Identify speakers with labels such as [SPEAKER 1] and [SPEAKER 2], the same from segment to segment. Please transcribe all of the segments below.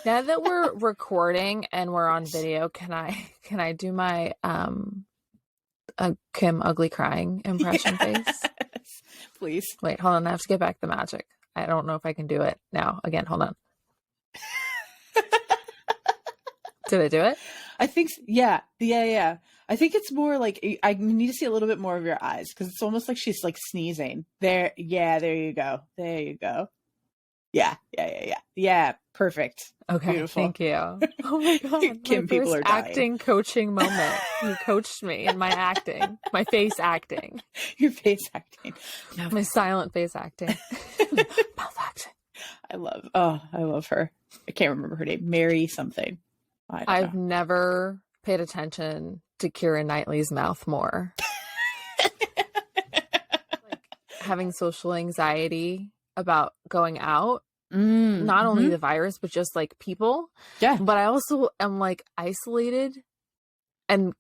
[SPEAKER 1] Now that we're recording and we're on video, can I do my Kim ugly crying impression face?
[SPEAKER 2] Please.
[SPEAKER 1] Wait, hold on. I have to get back the magic. I don't know if I can do it now. Again, hold on. Did I do it?
[SPEAKER 2] I think, yeah. I think it's more like, I need to see a little bit more of your eyes because it's almost like she's like sneezing. There you go. There you go. Yeah, perfect.
[SPEAKER 1] Okay,
[SPEAKER 2] beautiful.
[SPEAKER 1] Thank you. Oh my God.
[SPEAKER 2] Kim,
[SPEAKER 1] my
[SPEAKER 2] people
[SPEAKER 1] first
[SPEAKER 2] are dying.
[SPEAKER 1] acting coaching moment. You coached me in my acting, my face acting.
[SPEAKER 2] Your face acting.
[SPEAKER 1] My silent face acting. Mouth acting.
[SPEAKER 2] I love her. I can't remember her name. Mary something.
[SPEAKER 1] I've never paid attention to Keira Knightley's mouth more. Like, having social anxiety about going out. Not only the virus, but just like people.
[SPEAKER 2] Yeah.
[SPEAKER 1] But I also am like isolated and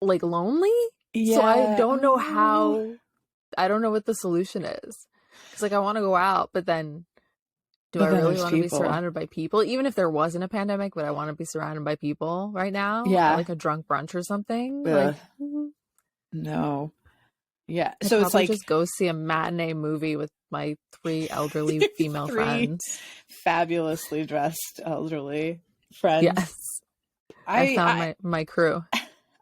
[SPEAKER 1] like lonely.
[SPEAKER 2] Yeah.
[SPEAKER 1] So I don't know what the solution is. It's like I want to go out, but then do I really want to be surrounded by people? Even if there wasn't a pandemic, would I want to be surrounded by people right now?
[SPEAKER 2] Yeah.
[SPEAKER 1] At like a drunk brunch or something?
[SPEAKER 2] Ugh.
[SPEAKER 1] Like,
[SPEAKER 2] no. Yeah.
[SPEAKER 1] I'd
[SPEAKER 2] so it's like
[SPEAKER 1] just go see a matinee movie with my 3 elderly female friends.
[SPEAKER 2] Fabulously dressed elderly friends.
[SPEAKER 1] Yes. I found my crew.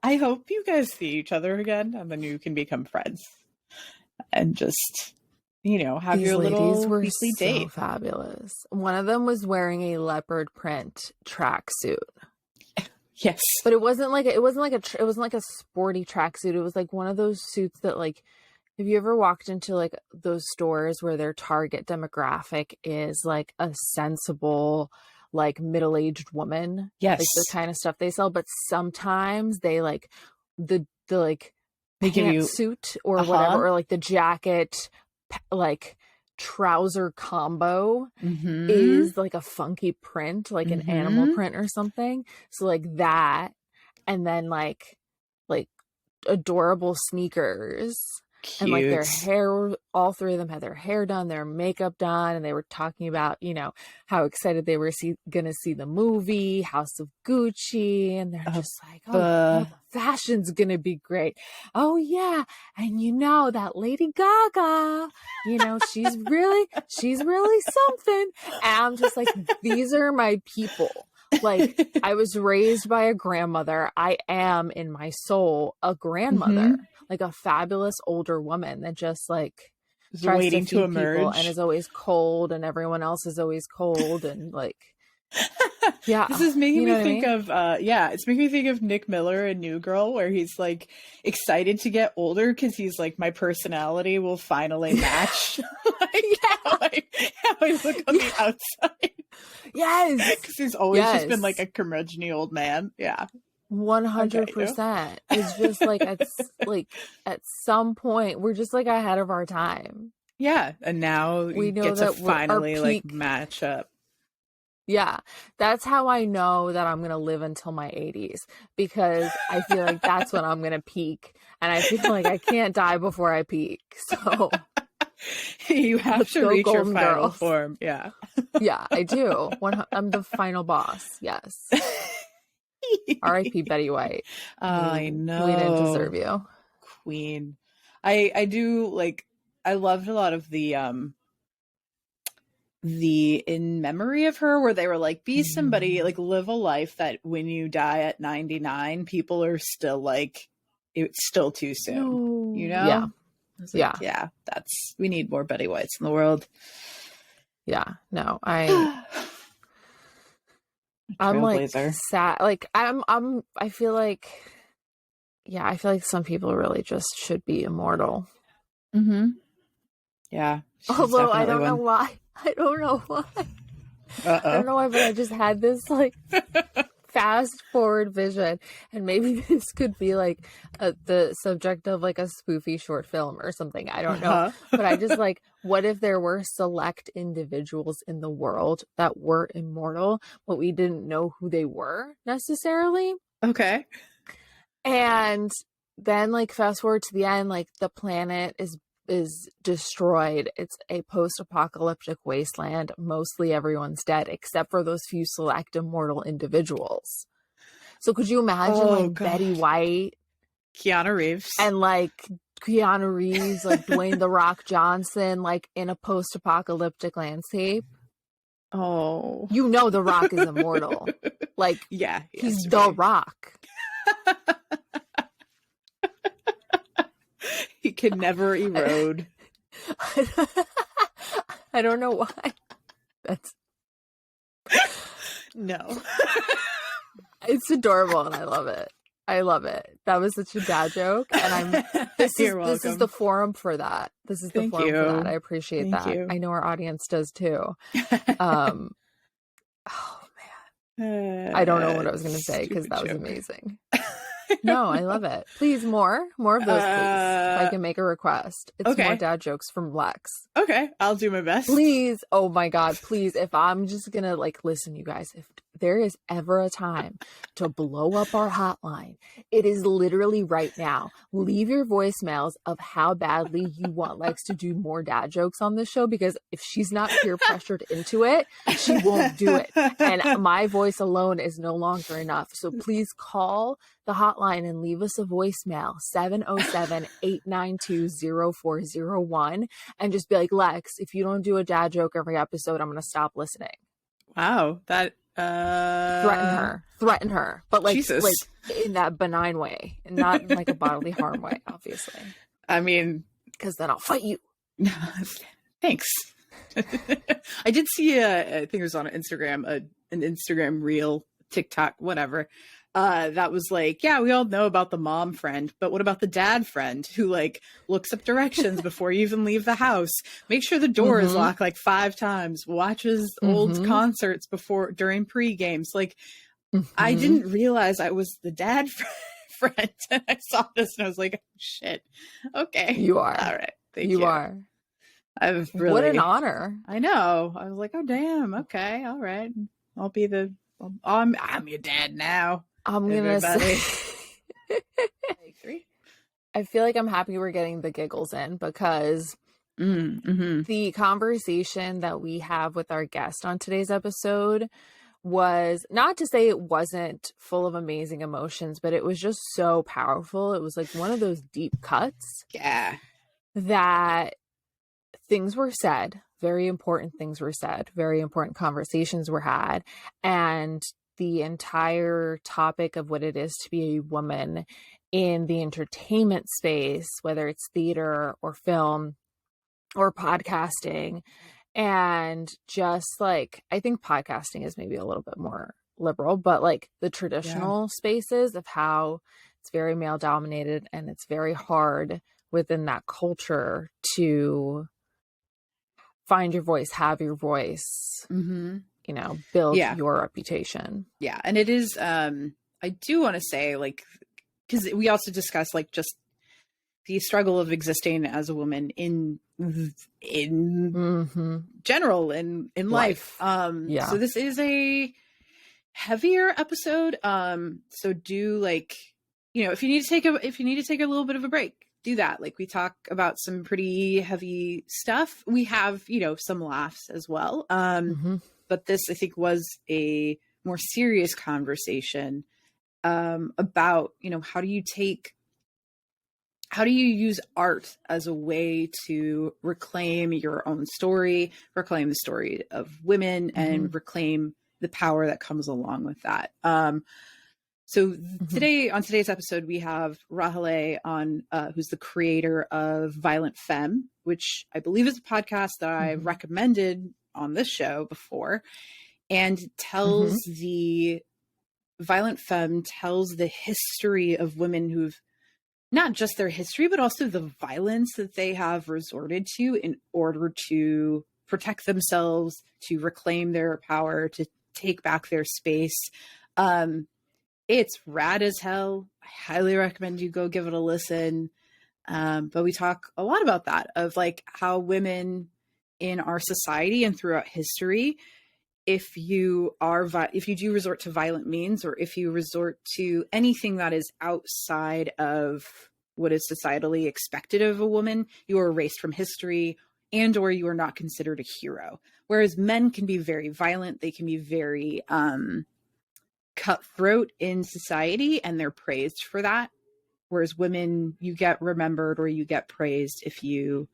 [SPEAKER 2] I hope you guys see each other again and then you can become friends. And just, have
[SPEAKER 1] These
[SPEAKER 2] your little
[SPEAKER 1] were
[SPEAKER 2] weekly
[SPEAKER 1] so
[SPEAKER 2] date.
[SPEAKER 1] Fabulous. One of them was wearing a leopard print tracksuit.
[SPEAKER 2] Yes.
[SPEAKER 1] But it wasn't like a sporty tracksuit. It was like one of those suits that, like, have you ever walked into like those stores where their target demographic is like a sensible, like middle-aged woman?
[SPEAKER 2] Yes.
[SPEAKER 1] Like the kind of stuff they sell, but sometimes they like the like
[SPEAKER 2] they give you
[SPEAKER 1] suit or whatever, or like the jacket, like trouser combo is like a funky print, like an animal print or something. So like that, and then like adorable sneakers.
[SPEAKER 2] Cute.
[SPEAKER 1] And like their hair, all 3 of them had their hair done, their makeup done, and they were talking about, how excited they were gonna see the movie House of Gucci, and they're just like, the fashion's gonna be great. Oh yeah, and that Lady Gaga, she's really something. And I'm just like, these are my people. Like, I was raised by a grandmother. I am in my soul a grandmother, like a fabulous older woman that just like tries
[SPEAKER 2] waiting to emerge
[SPEAKER 1] and is always cold, and everyone else is always cold, and like, yeah.
[SPEAKER 2] This is making me think of it's making me think of Nick Miller in New Girl, where he's like excited to get older because he's like, my personality will finally match how I look on the outside.
[SPEAKER 1] Yes,
[SPEAKER 2] because he's always just been like a curmudgeon old man. Yeah,
[SPEAKER 1] 100%. It's just like at some point we're just like ahead of our time.
[SPEAKER 2] Yeah, and now we get to finally like match up.
[SPEAKER 1] Yeah, that's how I know that I'm going to live until my 80s, because I feel like that's when I'm going to peak, and I feel like I can't die before I peak. So
[SPEAKER 2] you have to reach your final form. Yeah.
[SPEAKER 1] Yeah, I do. I'm the final boss. Yes. R.I.P. Betty White.
[SPEAKER 2] I know.
[SPEAKER 1] We didn't deserve you.
[SPEAKER 2] Queen. I do like, I loved a lot of the in memory of her, where they were like, be somebody, like live a life that when you die at 99, people are still like, it's still too soon.
[SPEAKER 1] Yeah.
[SPEAKER 2] Like, we need more Betty Whites in the world.
[SPEAKER 1] Yeah. No, I'm like sad. Like I feel like some people really just should be immortal.
[SPEAKER 2] Yeah.
[SPEAKER 1] Although I don't know why. I don't know why, but I just had this like fast forward vision, and maybe this could be like the subject of like a spoofy short film or something. I don't know. But I just like, what if there were select individuals in the world that were immortal, but we didn't know who they were necessarily?
[SPEAKER 2] Okay.
[SPEAKER 1] And then like fast forward to the end, like the planet is is destroyed. It's a post-apocalyptic wasteland. Mostly everyone's dead except for those few select immortal individuals. So could you imagine like
[SPEAKER 2] God.
[SPEAKER 1] Betty White,
[SPEAKER 2] Keanu Reeves,
[SPEAKER 1] and like Keanu Reeves, like Dwayne The Rock Johnson, like in a post-apocalyptic landscape?
[SPEAKER 2] Oh,
[SPEAKER 1] You know The Rock is immortal. Like,
[SPEAKER 2] yeah,
[SPEAKER 1] he's The Rock.
[SPEAKER 2] He can never erode.
[SPEAKER 1] I don't know why. That's
[SPEAKER 2] no.
[SPEAKER 1] It's adorable and I love it. I love it. That was such a dad joke, and this is the forum for that. This is the forum for that. I appreciate that. I know our audience does too. Oh man, I don't know what I was going to say because that was amazing. No, I love it. Please, more of those, please. If I can make a request, it's more dad jokes from Lex.
[SPEAKER 2] Okay, I'll do my best.
[SPEAKER 1] Please, oh my God, please. If I'm just gonna like listen, you guys, if there is ever a time to blow up our hotline, it is literally right now. Leave your voicemails of how badly you want Lex to do more dad jokes on this show, because if she's not peer pressured into it, she won't do it. And my voice alone is no longer enough. So please call the hotline and leave us a voicemail, 707-892-0401, and just be like, Lex, if you don't do a dad joke every episode, I'm going to stop listening.
[SPEAKER 2] Wow. That,
[SPEAKER 1] threaten her, but like,
[SPEAKER 2] Jesus.
[SPEAKER 1] like in that benign way and not in like a bodily harm way, obviously.
[SPEAKER 2] I mean,
[SPEAKER 1] because then I'll fight you.
[SPEAKER 2] Thanks. I did see, I think it was on Instagram, an Instagram reel, TikTok, whatever. That was like, yeah, we all know about the mom friend, but what about the dad friend who like looks up directions before you even leave the house, make sure the door is locked like 5 times, watches old concerts during pre-games. Like, I didn't realize I was the dad friend. And I saw this and I was like, oh, shit. Okay.
[SPEAKER 1] You are.
[SPEAKER 2] All right. Thank
[SPEAKER 1] you.
[SPEAKER 2] You
[SPEAKER 1] are.
[SPEAKER 2] I've really.
[SPEAKER 1] What an honor.
[SPEAKER 2] I know. I was like, oh, damn. Okay. All right. I'll be I'm your dad now.
[SPEAKER 1] I'm gonna say I feel like I'm happy we're getting the giggles in, because the conversation that we have with our guest on today's episode was, not to say it wasn't full of amazing emotions, but it was just so powerful. It was like one of those deep cuts.
[SPEAKER 2] Yeah.
[SPEAKER 1] That things were said, very important things were said, very important conversations were had, and the entire topic of what it is to be a woman in the entertainment space, whether it's theater or film or podcasting. And just like, I think podcasting is maybe a little bit more liberal, but like the traditional spaces of how it's very male dominated, and it's very hard within that culture to find your voice, have your voice, you know, build your reputation.
[SPEAKER 2] Yeah. And it is, I do want to say, like, because we also discussed like just the struggle of existing as a woman in general in life. So this is a heavier episode. So do, like, you know, if you need to take a little bit of a break, do that. Like, we talk about some pretty heavy stuff. We have, you know, some laughs as well. But this, I think, was a more serious conversation about, you know, how do you use art as a way to reclaim your own story, reclaim the story of women, and reclaim the power that comes along with that. So today, on today's episode, we have Rahaleh on, who's the creator of Violent Femme, which I believe is a podcast that I recommended on this show before, and tells Violent Femme tells the history of women who've, not just their history, but also the violence that they have resorted to in order to protect themselves, to reclaim their power, to take back their space. It's rad as hell. I highly recommend you go give it a listen. But we talk a lot about that, of like how women in our society and throughout history, if you do resort to violent means, or if you resort to anything that is outside of what is societally expected of a woman, you are erased from history, and or you are not considered a hero. Whereas men can be very violent, they can be very cutthroat in society, and they're praised for that. Whereas women, you get remembered or you get praised if you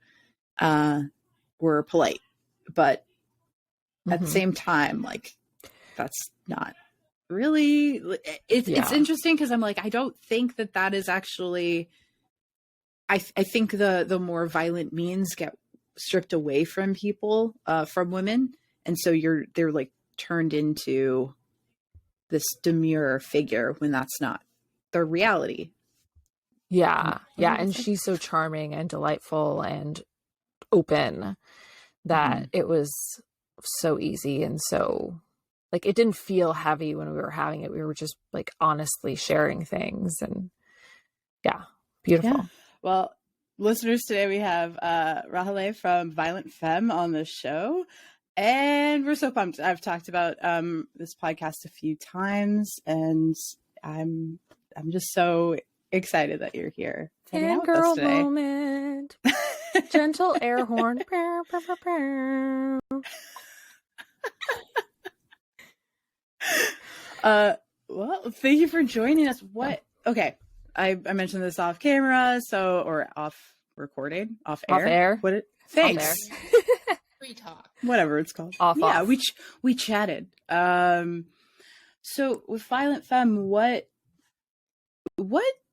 [SPEAKER 2] were polite. But at the same time, like, that's not really, it's interesting because I'm like, I don't think that is actually, I think the more violent means get stripped away from people, from women. And so they're like turned into this demure figure when that's not the reality.
[SPEAKER 1] Yeah. And she's so charming and delightful and open that it was so easy. And so, like, it didn't feel heavy when we were having it. We were just like honestly sharing things, and beautiful.
[SPEAKER 2] Yeah. Well, listeners, today we have Rahaleh from Violent Femme on the show. And we're so pumped. I've talked about this podcast a few times, and I'm just so excited that you're here.
[SPEAKER 1] Fangirl moment. Gentle air horn.
[SPEAKER 2] Well, thank you for joining us. Okay, I mentioned this off camera, or off recording, off air. Thanks.
[SPEAKER 1] Off air.
[SPEAKER 3] Free talk,
[SPEAKER 2] whatever it's called.
[SPEAKER 1] Off.
[SPEAKER 2] We chatted. So with Violent Femme, what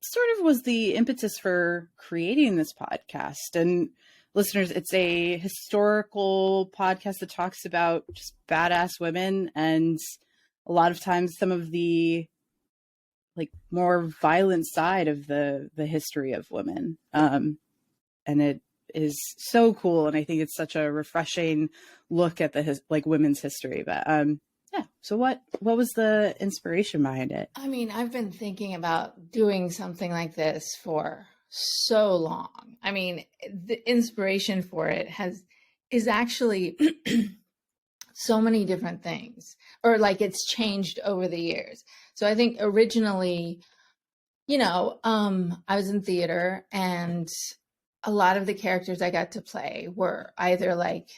[SPEAKER 2] sort of was the impetus for creating this podcast? And listeners, it's a historical podcast that talks about just badass women, and a lot of times some of the like more violent side of the history of women. And it is so cool, and I think it's such a refreshing look at the women's history. But so what was the inspiration behind it?
[SPEAKER 3] I mean, I've been thinking about doing something like this for so long. I mean, the inspiration for it is actually so many different things, or like it's changed over the years. So I think originally, I was in theater, and a lot of the characters I got to play were either like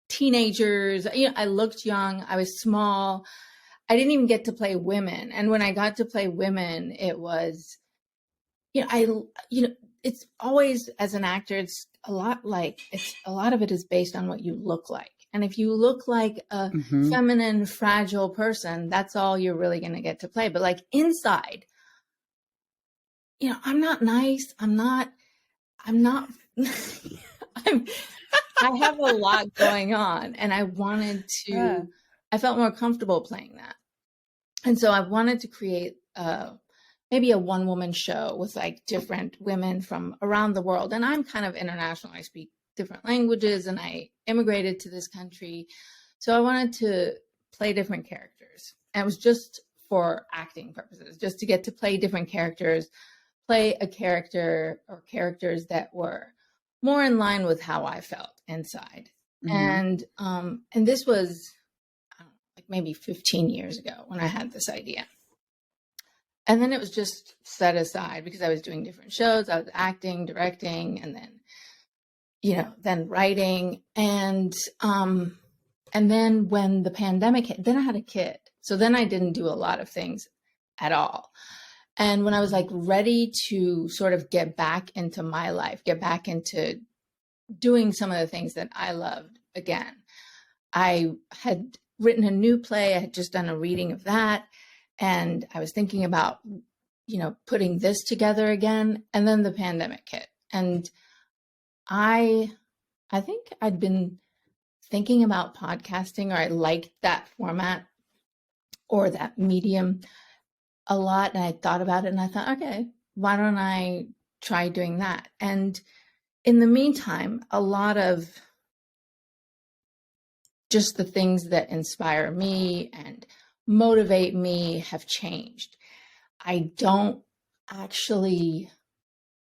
[SPEAKER 3] teenagers. I looked young, I was small. I didn't even get to play women. And when I got to play women, it was, it's always, as an actor, it's a lot of it is based on what you look like. And if you look like a feminine, fragile person, that's all you're really going to get to play. But like inside, I'm not nice. I have a lot going on, and I wanted to, I felt more comfortable playing that. And so I wanted to create maybe a one-woman show with like different women from around the world. And I'm kind of international. I speak different languages, and I immigrated to this country. So I wanted to play different characters. And it was just for acting purposes, just to get to play different characters, play a character or characters that were more in line with how I felt inside. And this was, I don't know, like maybe 15 years ago when I had this idea. And then it was just set aside because I was doing different shows. I was acting, directing, and then, then writing. And then when the pandemic hit, then I had a kid. So then I didn't do a lot of things at all. And when I was like ready to sort of get back into my life, get back into doing some of the things that I loved again, I had written a new play. I had just done a reading of that. And I was thinking about, putting this together again. And then the pandemic hit. And I think I'd been thinking about podcasting, or I liked that format or that medium a lot. And I thought about it, and I thought, okay, why don't I try doing that? And in the meantime, a lot of just the things that inspire me and motivate me have changed. I don't actually,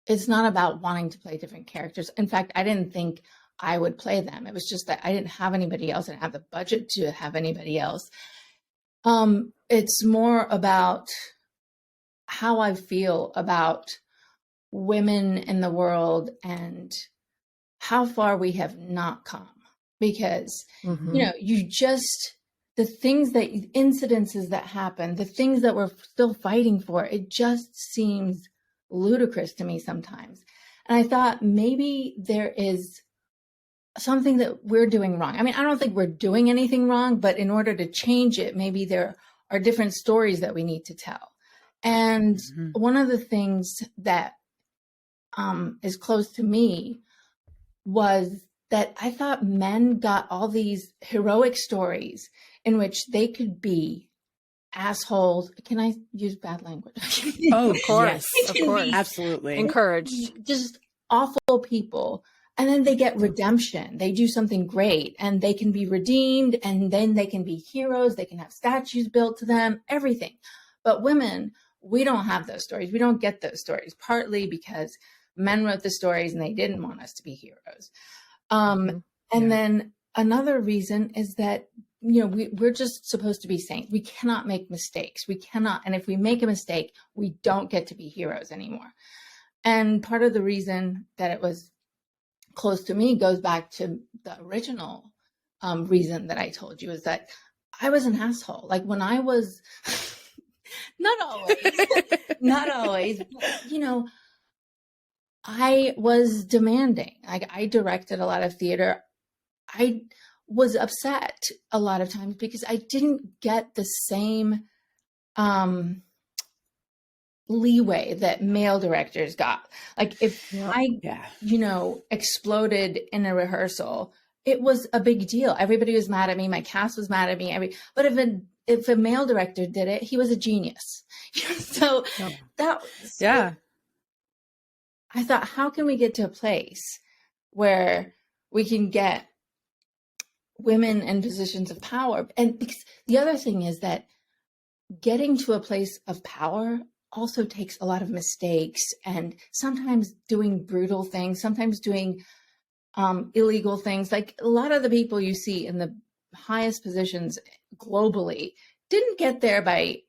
[SPEAKER 3] it's not about wanting to play different characters. In fact, I didn't think I would play them. It was just that I didn't have anybody else. I didn't have the budget to have anybody else. It's more about how I feel about women in the world and how far we have not come. Because, you know, the things that, incidences that happen, the things that we're still fighting for, it just seems ludicrous to me sometimes. And I thought maybe there is something that we're doing wrong. I mean, I don't think we're doing anything wrong, but in order to change it, maybe there are different stories that we need to tell. And one of the things that is close to me was that I thought men got all these heroic stories in which they could be assholes. Can I use bad language?
[SPEAKER 2] Oh, of course.
[SPEAKER 1] Yes, of course.
[SPEAKER 2] Absolutely.
[SPEAKER 1] Encouraged.
[SPEAKER 3] Just awful people. And then they get redemption. They do something great and they can be redeemed, and then they can be heroes. They can have statues built to them, everything. But women, we don't have those stories. We don't get those stories, partly because men wrote the stories and they didn't want us to be heroes. And then another reason is that, you know, we're just supposed to be saints. We cannot make mistakes. We cannot. And if we make a mistake, we don't get to be heroes anymore. And part of the reason that it was close to me goes back to the original reason that I told you, is that I was an asshole. Like when I was, not always, but, you know, I was demanding. Like I directed a lot of theater. I was upset a lot of times because I didn't get the same leeway that male directors got. Like if you know, exploded in a rehearsal, it was a big deal. Everybody was mad at me. My cast was mad at me. But if a male director did it, he was a genius. So that was, I thought, how can we get to a place where we can get women in positions of power? And because the other thing is that getting to a place of power also takes a lot of mistakes, and sometimes doing brutal things, sometimes doing illegal things. Like a lot of the people you see in the highest positions globally didn't get there by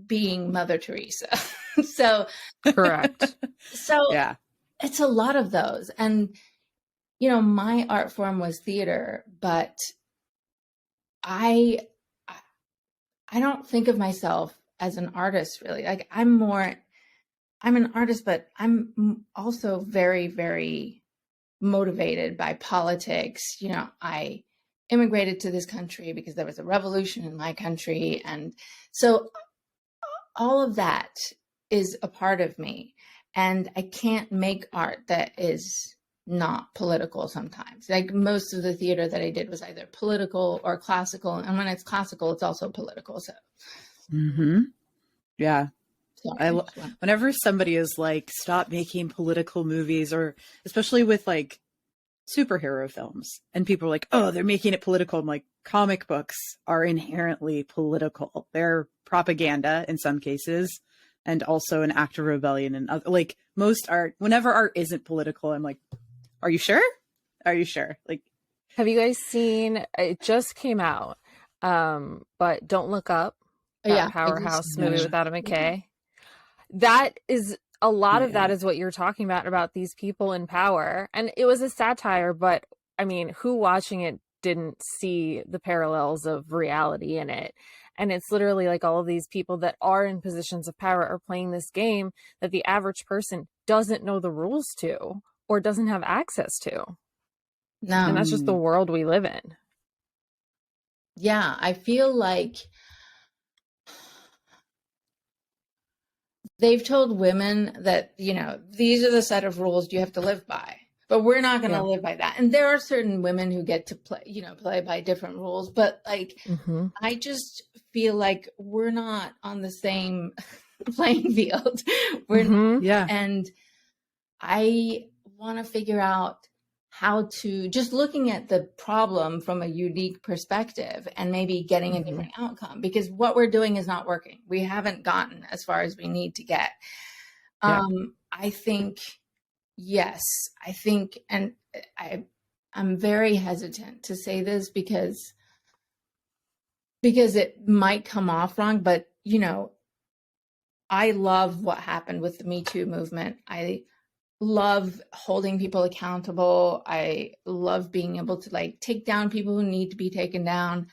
[SPEAKER 3] being Mother Teresa. So
[SPEAKER 1] correct.
[SPEAKER 3] So it's a lot of those. And, you know, my art form was theater, but I don't think of myself as an artist really. Like I'm an artist, but I'm also very, very motivated by politics. You know, I immigrated to this country because there was a revolution in my country. And so all of that is a part of me. And I can't make art that is not political sometimes. Like most of the theater that I did was either political or classical. And when it's classical, it's also political. So.
[SPEAKER 2] Yeah.
[SPEAKER 3] Sorry.
[SPEAKER 2] Whenever somebody is like, stop making political movies, or especially with like superhero films, and people are like, oh, they're making it political. I'm like, comic books are inherently political. They're propaganda in some cases, and also an act of rebellion. And like most art, whenever art isn't political, I'm like, are you sure? Are you sure? Like,
[SPEAKER 1] have you guys seen, it just came out, but Don't Look Up, that powerhouse movie with Adam McKay. That is, a lot of that is what you're talking about these people in power. And it was a satire, but I mean, who watching it didn't see the parallels of reality in it? And it's literally like all of these people that are in positions of power are playing this game that the average person doesn't know the rules to or doesn't have access to.
[SPEAKER 3] No.
[SPEAKER 1] And that's just the world we live in.
[SPEAKER 3] Yeah, I feel like they've told women that, you know, these are the set of rules you have to live by, but we're not going to live by that. And there are certain women who get to play by different rules, but like, I just feel like we're not on the same playing field. And I want to figure out how to, just looking at the problem from a unique perspective and maybe getting a different outcome, because what we're doing is not working. We haven't gotten as far as we need to get. I think, and I'm very hesitant to say this because it might come off wrong, but you know, I love what happened with the Me Too movement. I love holding people accountable. I love being able to like take down people who need to be taken down.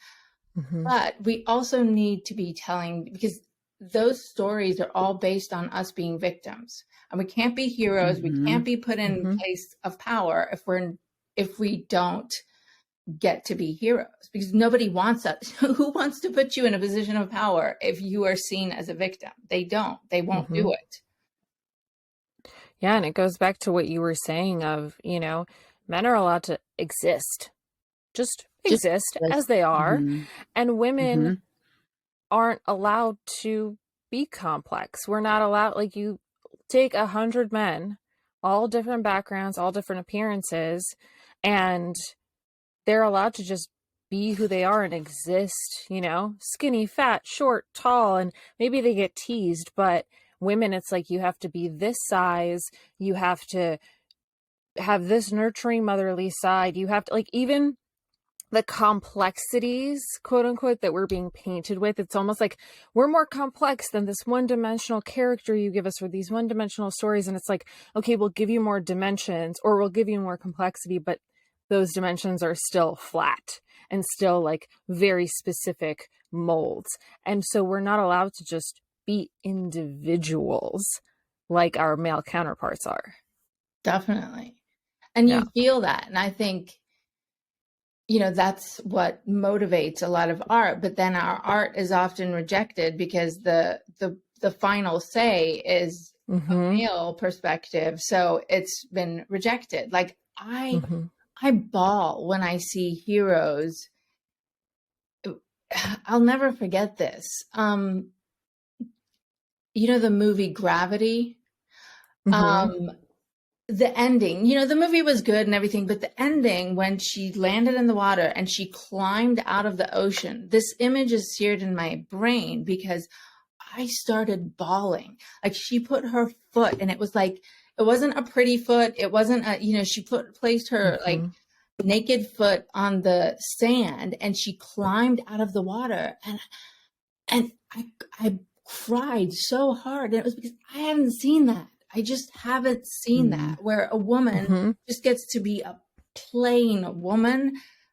[SPEAKER 1] Mm-hmm.
[SPEAKER 3] But we also need to be telling, because those stories are all based on us being victims, and we can't be heroes.
[SPEAKER 2] Mm-hmm.
[SPEAKER 3] We can't be put in
[SPEAKER 1] Mm-hmm.
[SPEAKER 3] place of power if we don't get to be heroes, because nobody wants us. Who wants to put you in a position of power if you are seen as a victim? They don't. They won't
[SPEAKER 1] Mm-hmm.
[SPEAKER 3] do it.
[SPEAKER 1] Yeah, and it goes back to what you were saying of, men are allowed to exist. Just exist as they are.
[SPEAKER 2] Mm-hmm.
[SPEAKER 1] And women
[SPEAKER 2] Mm-hmm.
[SPEAKER 1] aren't allowed to be complex. We're not allowed, like, you take 100 men, all different backgrounds, all different appearances, and they're allowed to just be who they are and exist, skinny, fat, short, tall, and maybe they get teased, but women, it's like you have to be this size, you have to have this nurturing motherly side, you have to, like, even the complexities, quote unquote, that we're being painted with, it's almost like we're more complex than this one-dimensional character you give us, or these one-dimensional stories. And it's like, okay, we'll give you more dimensions, or we'll give you more complexity, but those dimensions are still flat and still like very specific molds. And so we're not allowed to just be individuals like our male counterparts are.
[SPEAKER 3] Definitely. And you
[SPEAKER 1] Yeah.
[SPEAKER 3] feel that. And I think, that's what motivates a lot of art. But then our art is often rejected because the final say is a
[SPEAKER 1] Mm-hmm.
[SPEAKER 3] male perspective. So it's been rejected. Like
[SPEAKER 1] Mm-hmm.
[SPEAKER 3] I bawl when I see heroes. I'll never forget this. The movie Gravity.
[SPEAKER 1] Mm-hmm.
[SPEAKER 3] The ending, the movie was good and everything, but the ending when she landed in the water and she climbed out of the ocean, this image is seared in my brain because I started bawling. Like, she put her foot, and it was like, it wasn't a pretty foot. It wasn't she placed her
[SPEAKER 1] Mm-hmm.
[SPEAKER 3] like naked foot on the sand, and she climbed out of the water, and I cried so hard. And it was because I haven't seen that. I just haven't seen that, where a woman
[SPEAKER 1] Mm-hmm.
[SPEAKER 3] just gets to be a plain woman,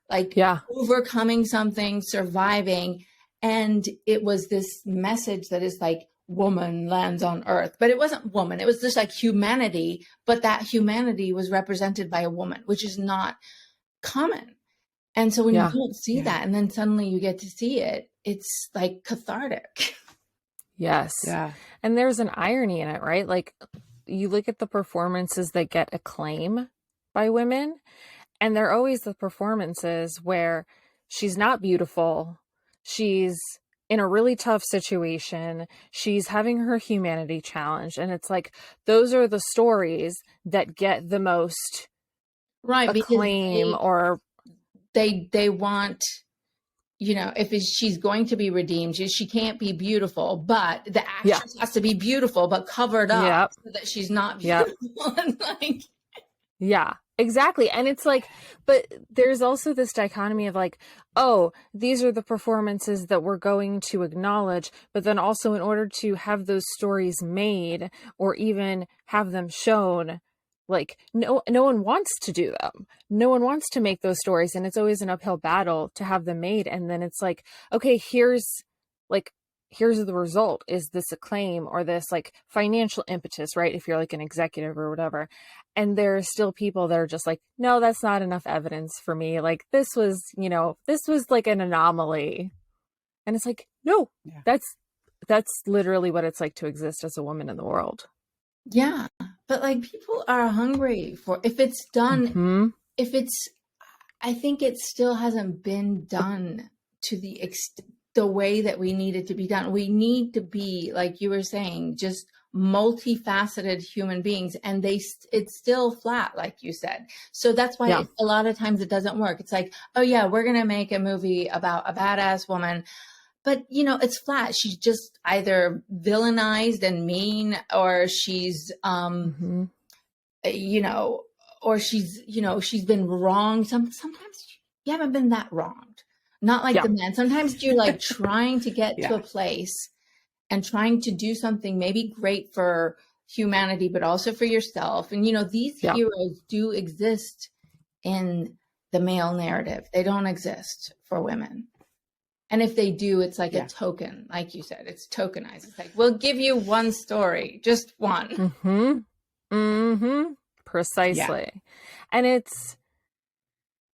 [SPEAKER 3] like overcoming something, surviving. And it was this message that is like, woman lands on earth. But it wasn't woman. It was just like humanity. But that humanity was represented by a woman, which is not common. And so when you don't see that, and then suddenly you get to see it, it's like cathartic.
[SPEAKER 1] Yes.
[SPEAKER 2] Yeah.
[SPEAKER 1] And there's an irony in it, right? Like, you look at the performances that get acclaim by women, and they're always the performances where she's not beautiful, she's in a really tough situation, she's having her humanity challenged, and it's like, those are the stories that get the most acclaim, or
[SPEAKER 3] they want, if she's going to be redeemed, she can't be beautiful, but the actress has to be beautiful, but covered up so that she's not beautiful. And like,
[SPEAKER 1] yeah, exactly. And it's like, but there's also this dichotomy of like, oh, these are the performances that we're going to acknowledge, but then also, in order to have those stories made or even have them shown, like, no one wants to do them. No one wants to make those stories. And it's always an uphill battle to have them made. And then it's like, okay, here's the result, is this acclaim or this like financial impetus, right? If you're like an executive or whatever. And there are still people that are just like, no, that's not enough evidence for me. Like, this was like an anomaly. And it's like, no, that's literally what it's like to exist as a woman in the world.
[SPEAKER 3] Yeah. But like, people are hungry for, if it's done, I think it still hasn't been done to the way that we need it to be done. We need to be, like you were saying, just multifaceted human beings, and it's still flat, like you said. So that's why a lot of times it doesn't work. It's like, oh yeah, we're going to make a movie about a badass woman, but it's flat. She's just either villainized and mean, or she's, or she's been wronged. Sometimes you haven't been that wronged. Not like the man. Sometimes you're like trying to get to a place and trying to do something maybe great for humanity, but also for yourself. And, these heroes do exist in the male narrative. They don't exist for women. And if they do, it's like a token, like you said, it's tokenized. It's like, we'll give you one story, just one.
[SPEAKER 1] Precisely. Yeah. And it's,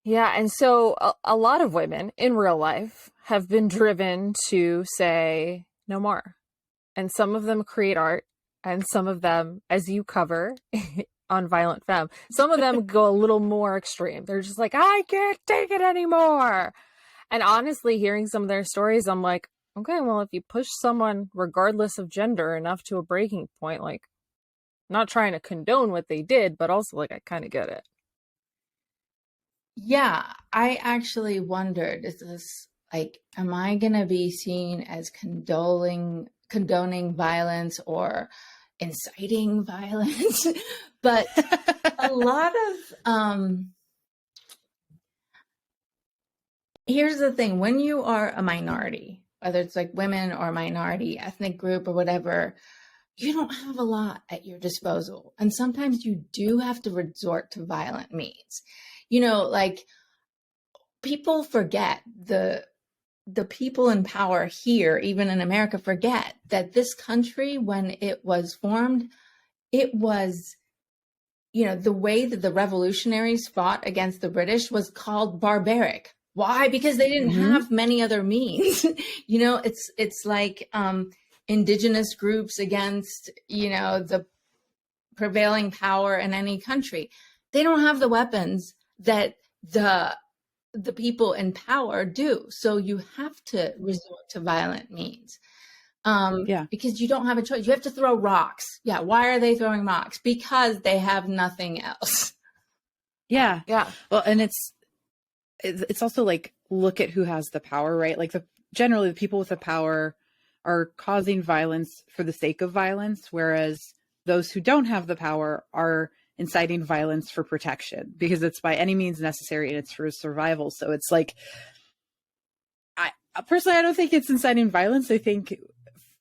[SPEAKER 1] and so a lot of women in real life have been driven to say no more. And some of them create art, and some of them, as you cover on Violent Femme, some of them go a little more extreme. They're just like, I can't take it anymore. And honestly, hearing some of their stories, I'm like, okay, well, if you push someone, regardless of gender, enough to a breaking point, like, not trying to condone what they did, but also, like, I kind of get it.
[SPEAKER 3] Yeah, I actually wondered, is this, like, am I going to be seen as condoning violence or inciting violence? But a lot of, here's the thing, when you are a minority, whether it's like women or minority ethnic group or whatever, you don't have a lot at your disposal. And sometimes you do have to resort to violent means. Like, people forget, the people in power here, even in America, forget that this country, when it was formed, it was, the way that the revolutionaries fought against the British was called barbaric. Why? Because they didn't have many other means. It's like indigenous groups against, the prevailing power in any country. They don't have the weapons that the people in power do. So you have to resort to violent means. Because you don't have a choice. You have to throw rocks. Yeah. Why are they throwing rocks? Because they have nothing else.
[SPEAKER 2] Yeah. Yeah. Well, and it's also like, look at who has the power, right? Like generally the people with the power are causing violence for the sake of violence, whereas those who don't have the power are inciting violence for protection because it's by any means necessary and it's for survival. So it's like, I personally don't think it's inciting violence. I think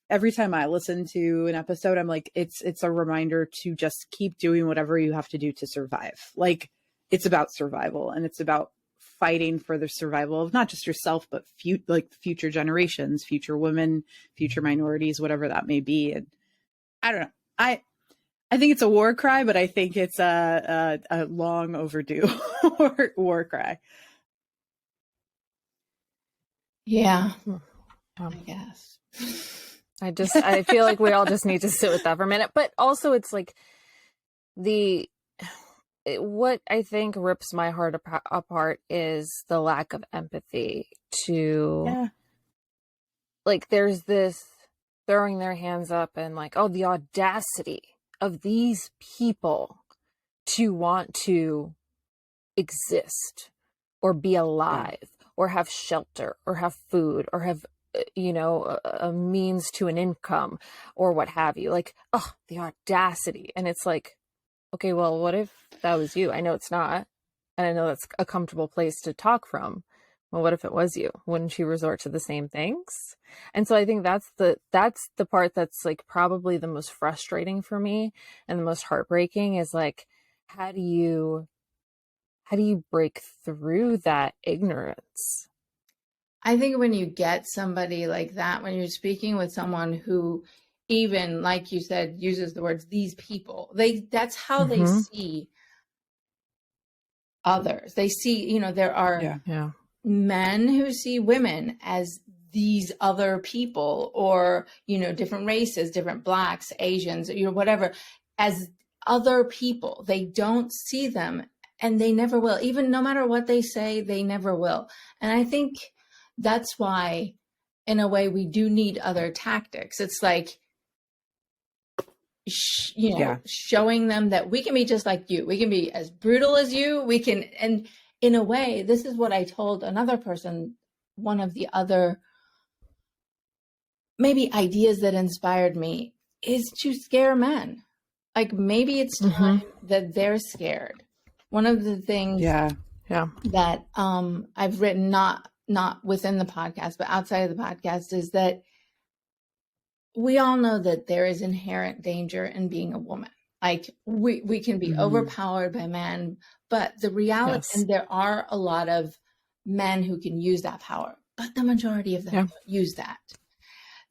[SPEAKER 2] every time I listen to an episode, I'm like, it's a reminder to just keep doing whatever you have to do to survive. Like, it's about survival, and it's about fighting for the survival of not just yourself, but future generations, future women, future minorities, whatever that may be. And I don't know. I think it's a war cry, but I think it's a long overdue war cry.
[SPEAKER 3] Yeah, I guess.
[SPEAKER 1] I feel like we all just need to sit with that for a minute. But also, it's like what I think rips my heart apart is the lack of empathy to, like, there's this throwing their hands up and like, oh, the audacity of these people to want to exist or be alive or have shelter or have food or have, a means to an income or what have you. Like, oh, the audacity. And it's like, okay, well, what if that was you? I know it's not. And I know that's a comfortable place to talk from. Well, what if it was you? Wouldn't you resort to the same things? And so I think that's the part that's like probably the most frustrating for me and the most heartbreaking is like, how do you break through that ignorance?
[SPEAKER 3] I think when you get somebody like that, when you're speaking with someone who, even like you said, uses the words these people, that's how they see others. They see, there are men who see women as these other people, or, different races, different Blacks, Asians, whatever, as other people. They don't see them, and they never will. Even no matter what they say, they never will. And I think that's why, in a way, we do need other tactics. It's like, showing them that we can be just like you. We can be as brutal as you. We can, and in a way, this is what I told another person, one of the other maybe ideas that inspired me is to scare men. Like, maybe it's time that they're scared. One of the things that I've written, not within the podcast, but outside of the podcast, is that we all know that there is inherent danger in being a woman. Like we can be overpowered by men, but the reality, and there are a lot of men who can use that power, but the majority of them don't use that.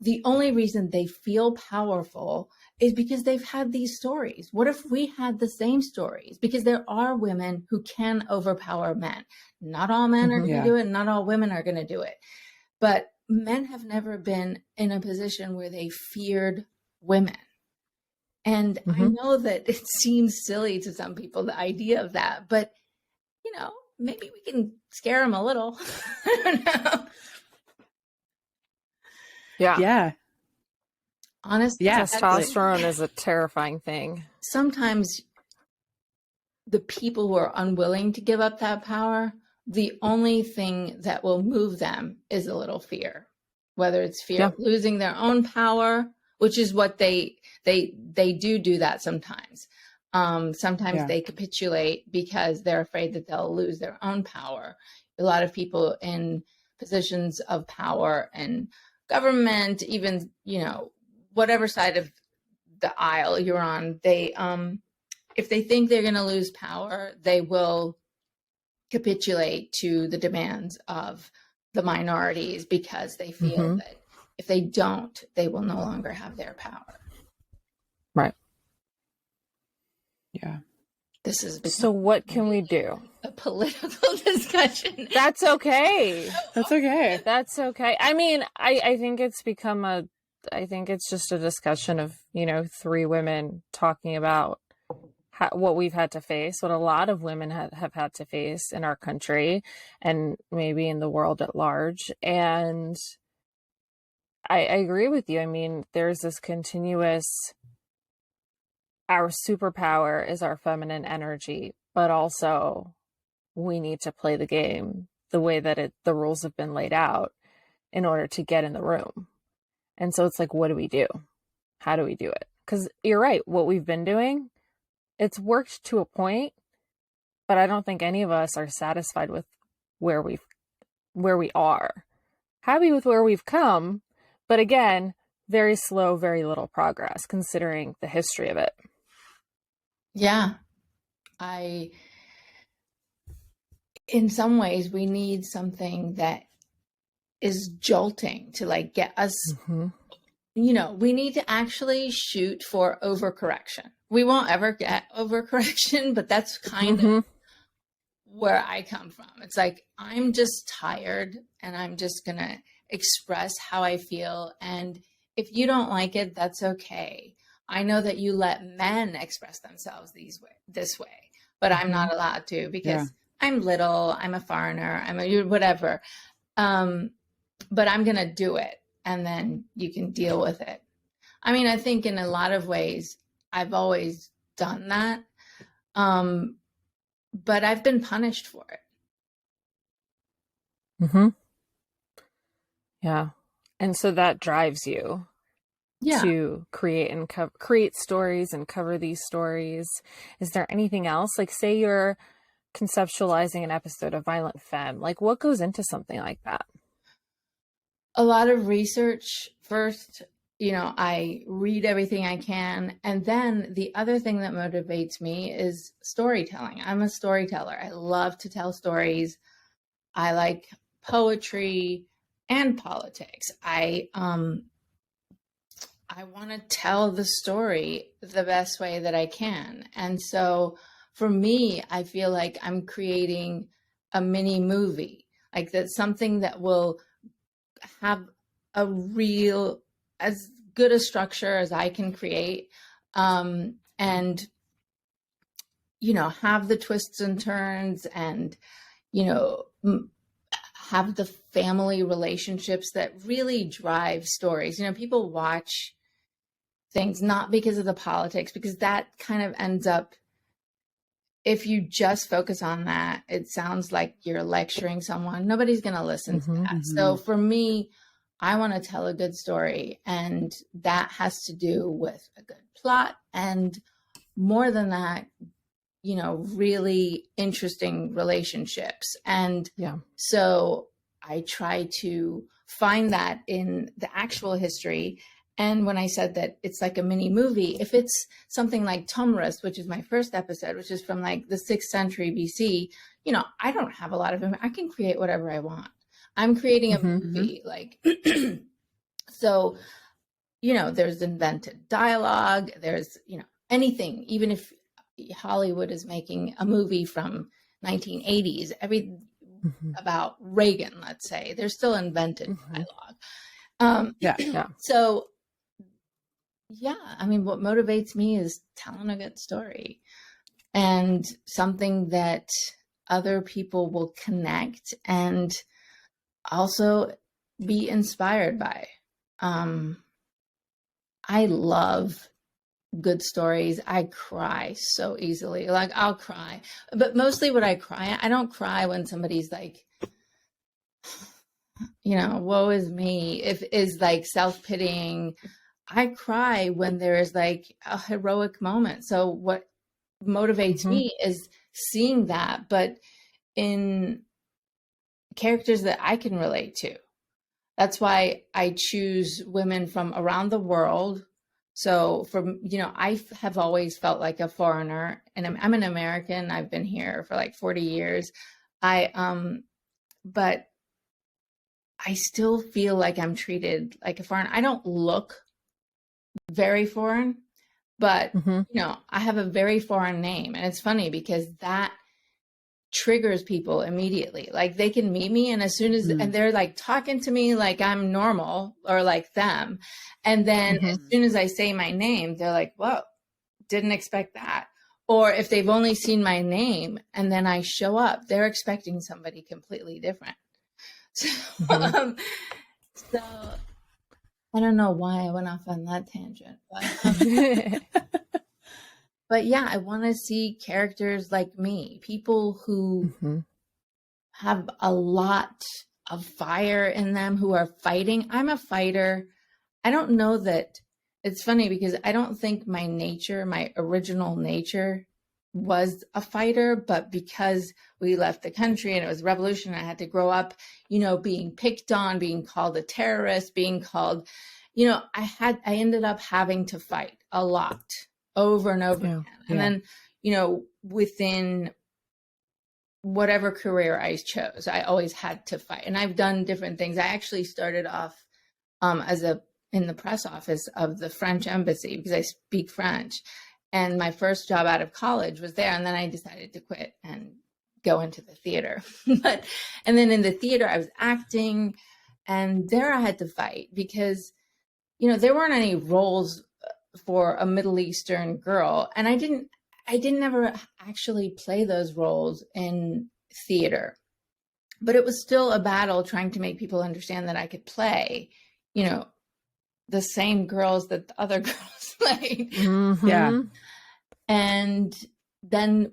[SPEAKER 3] The only reason they feel powerful is because they've had these stories. What if we had the same stories? Because there are women who can overpower men. Not all men are going to do it. Not all women are going to do it. But men have never been in a position where they feared women. And I know that it seems silly to some people, the idea of that, but you know, maybe we can scare them a little. I don't know.
[SPEAKER 2] Yeah.
[SPEAKER 3] Honestly,
[SPEAKER 1] testosterone is a terrifying thing.
[SPEAKER 3] Sometimes the people who are unwilling to give up that power, the only thing that will move them is a little fear, whether it's fear of losing their own power, which is what they do that sometimes. Sometimes they capitulate because they're afraid that they'll lose their own power. A lot of people in positions of power and government, even, you know, whatever side of the aisle you're on, they if they think they're going to lose power, they will capitulate to the demands of the minorities because they feel that if they don't, they will no longer have their power.
[SPEAKER 1] Right.
[SPEAKER 2] Yeah.
[SPEAKER 3] This is
[SPEAKER 1] so what can we do?
[SPEAKER 3] A political discussion.
[SPEAKER 1] That's okay.
[SPEAKER 2] That's okay.
[SPEAKER 1] That's okay. I mean, I think it's become I think it's just a discussion of, you know, three women talking about what we've had to face, what a lot of women have had to face in our country and maybe in the world at large. And I agree with you. I mean, there's this continuous, our superpower is our feminine energy, but also we need to play the game the way that the rules have been laid out in order to get in the room. And so it's like, what do we do? How do we do it? Because you're right, what we've been doing, it's worked to a point, but I don't think any of us are satisfied with where we are. Happy with where we've come, but again, very slow, very little progress considering the history of it.
[SPEAKER 3] Yeah. In some ways, we need something that is jolting to like get us, you know, we need to actually shoot for overcorrection. We won't ever get overcorrection, but that's kind of where I come from. It's like, I'm just tired and I'm just going to express how I feel. And if you don't like it, that's okay. I know that you let men express themselves this way, but I'm not allowed to because I'm little, I'm a foreigner, I'm a whatever. But I'm going to do it and then you can deal with it. I mean, I think in a lot of ways, I've always done that. But I've been punished for it.
[SPEAKER 1] Yeah. And so that drives you to create and create stories and cover these stories. Is there anything else? Like, say you're conceptualizing an episode of Violent Femme, like what goes into something like that?
[SPEAKER 3] A lot of research first. You know, I read everything I can. And then the other thing that motivates me is storytelling. I'm a storyteller. I love to tell stories. I like poetry and politics. I want to tell the story the best way that I can. And so for me, I feel like I'm creating a mini movie, like that's something that will have a real, as good a structure as I can create, and, you know, have the twists and turns and, you know, have the family relationships that really drive stories. You know, people watch things not because of the politics, because that kind of ends up, if you just focus on that, it sounds like you're lecturing someone. Nobody's going to listen to that. So for me, I want to tell a good story, and that has to do with a good plot, and more than that, you know, really interesting relationships. And so I try to find that in the actual history And when I said that it's like a mini movie, if it's something like Tumrus, which is my first episode, which is from like the 6th century BC, you know, I don't have a lot of I can create whatever I want. I'm creating a movie, like, so, you know, there's invented dialogue, there's, you know, anything, even if Hollywood is making a movie from 1980s, about Reagan, let's say, there's still invented dialogue. So, yeah, I mean, what motivates me is telling a good story and something that other people will connect and also be inspired by. I love good stories. I cry so easily. Like, I'll cry, but mostly when I cry, I don't cry when somebody's like, you know, woe is me, if is like self-pitying. I cry when there is like a heroic moment. So what motivates me is seeing that, but in characters that I can relate to. That's why I choose women from around the world. So you know, I have always felt like a foreigner, and I'm an American. I've been here for like 40 years. But I still feel like I'm treated like a foreigner. I don't look very foreign, but you know, I have a very foreign name. And it's funny because that triggers people immediately. Like, they can meet me, and as soon as and they're like talking to me like I'm normal or like them, and then as soon as I say my name, they're like, whoa, didn't expect that. Or if they've only seen my name and then I show up, they're expecting somebody completely different. So, so I don't know why I went off on that tangent, but yeah, I want to see characters like me, people who have a lot of fire in them, who are fighting. I'm a fighter. I don't know that. It's funny because I don't think my nature, my original nature, was a fighter, but because we left the country and it was revolution, I had to grow up, you know, being picked on, being called a terrorist, being called, you know, I ended up having to fight a lot over and over again. And then, you know, within whatever career I chose, I always had to fight. And I've done different things. I actually started off in the press office of the French embassy because I speak French. And my first job out of college was there. And then I decided to quit and go into the theater. And then in the theater, I was acting, and there I had to fight because, you know, there weren't any roles for a Middle Eastern girl. And I didn't ever actually play those roles in theater, but it was still a battle trying to make people understand that I could play, you know, the same girls that the other girls played. And then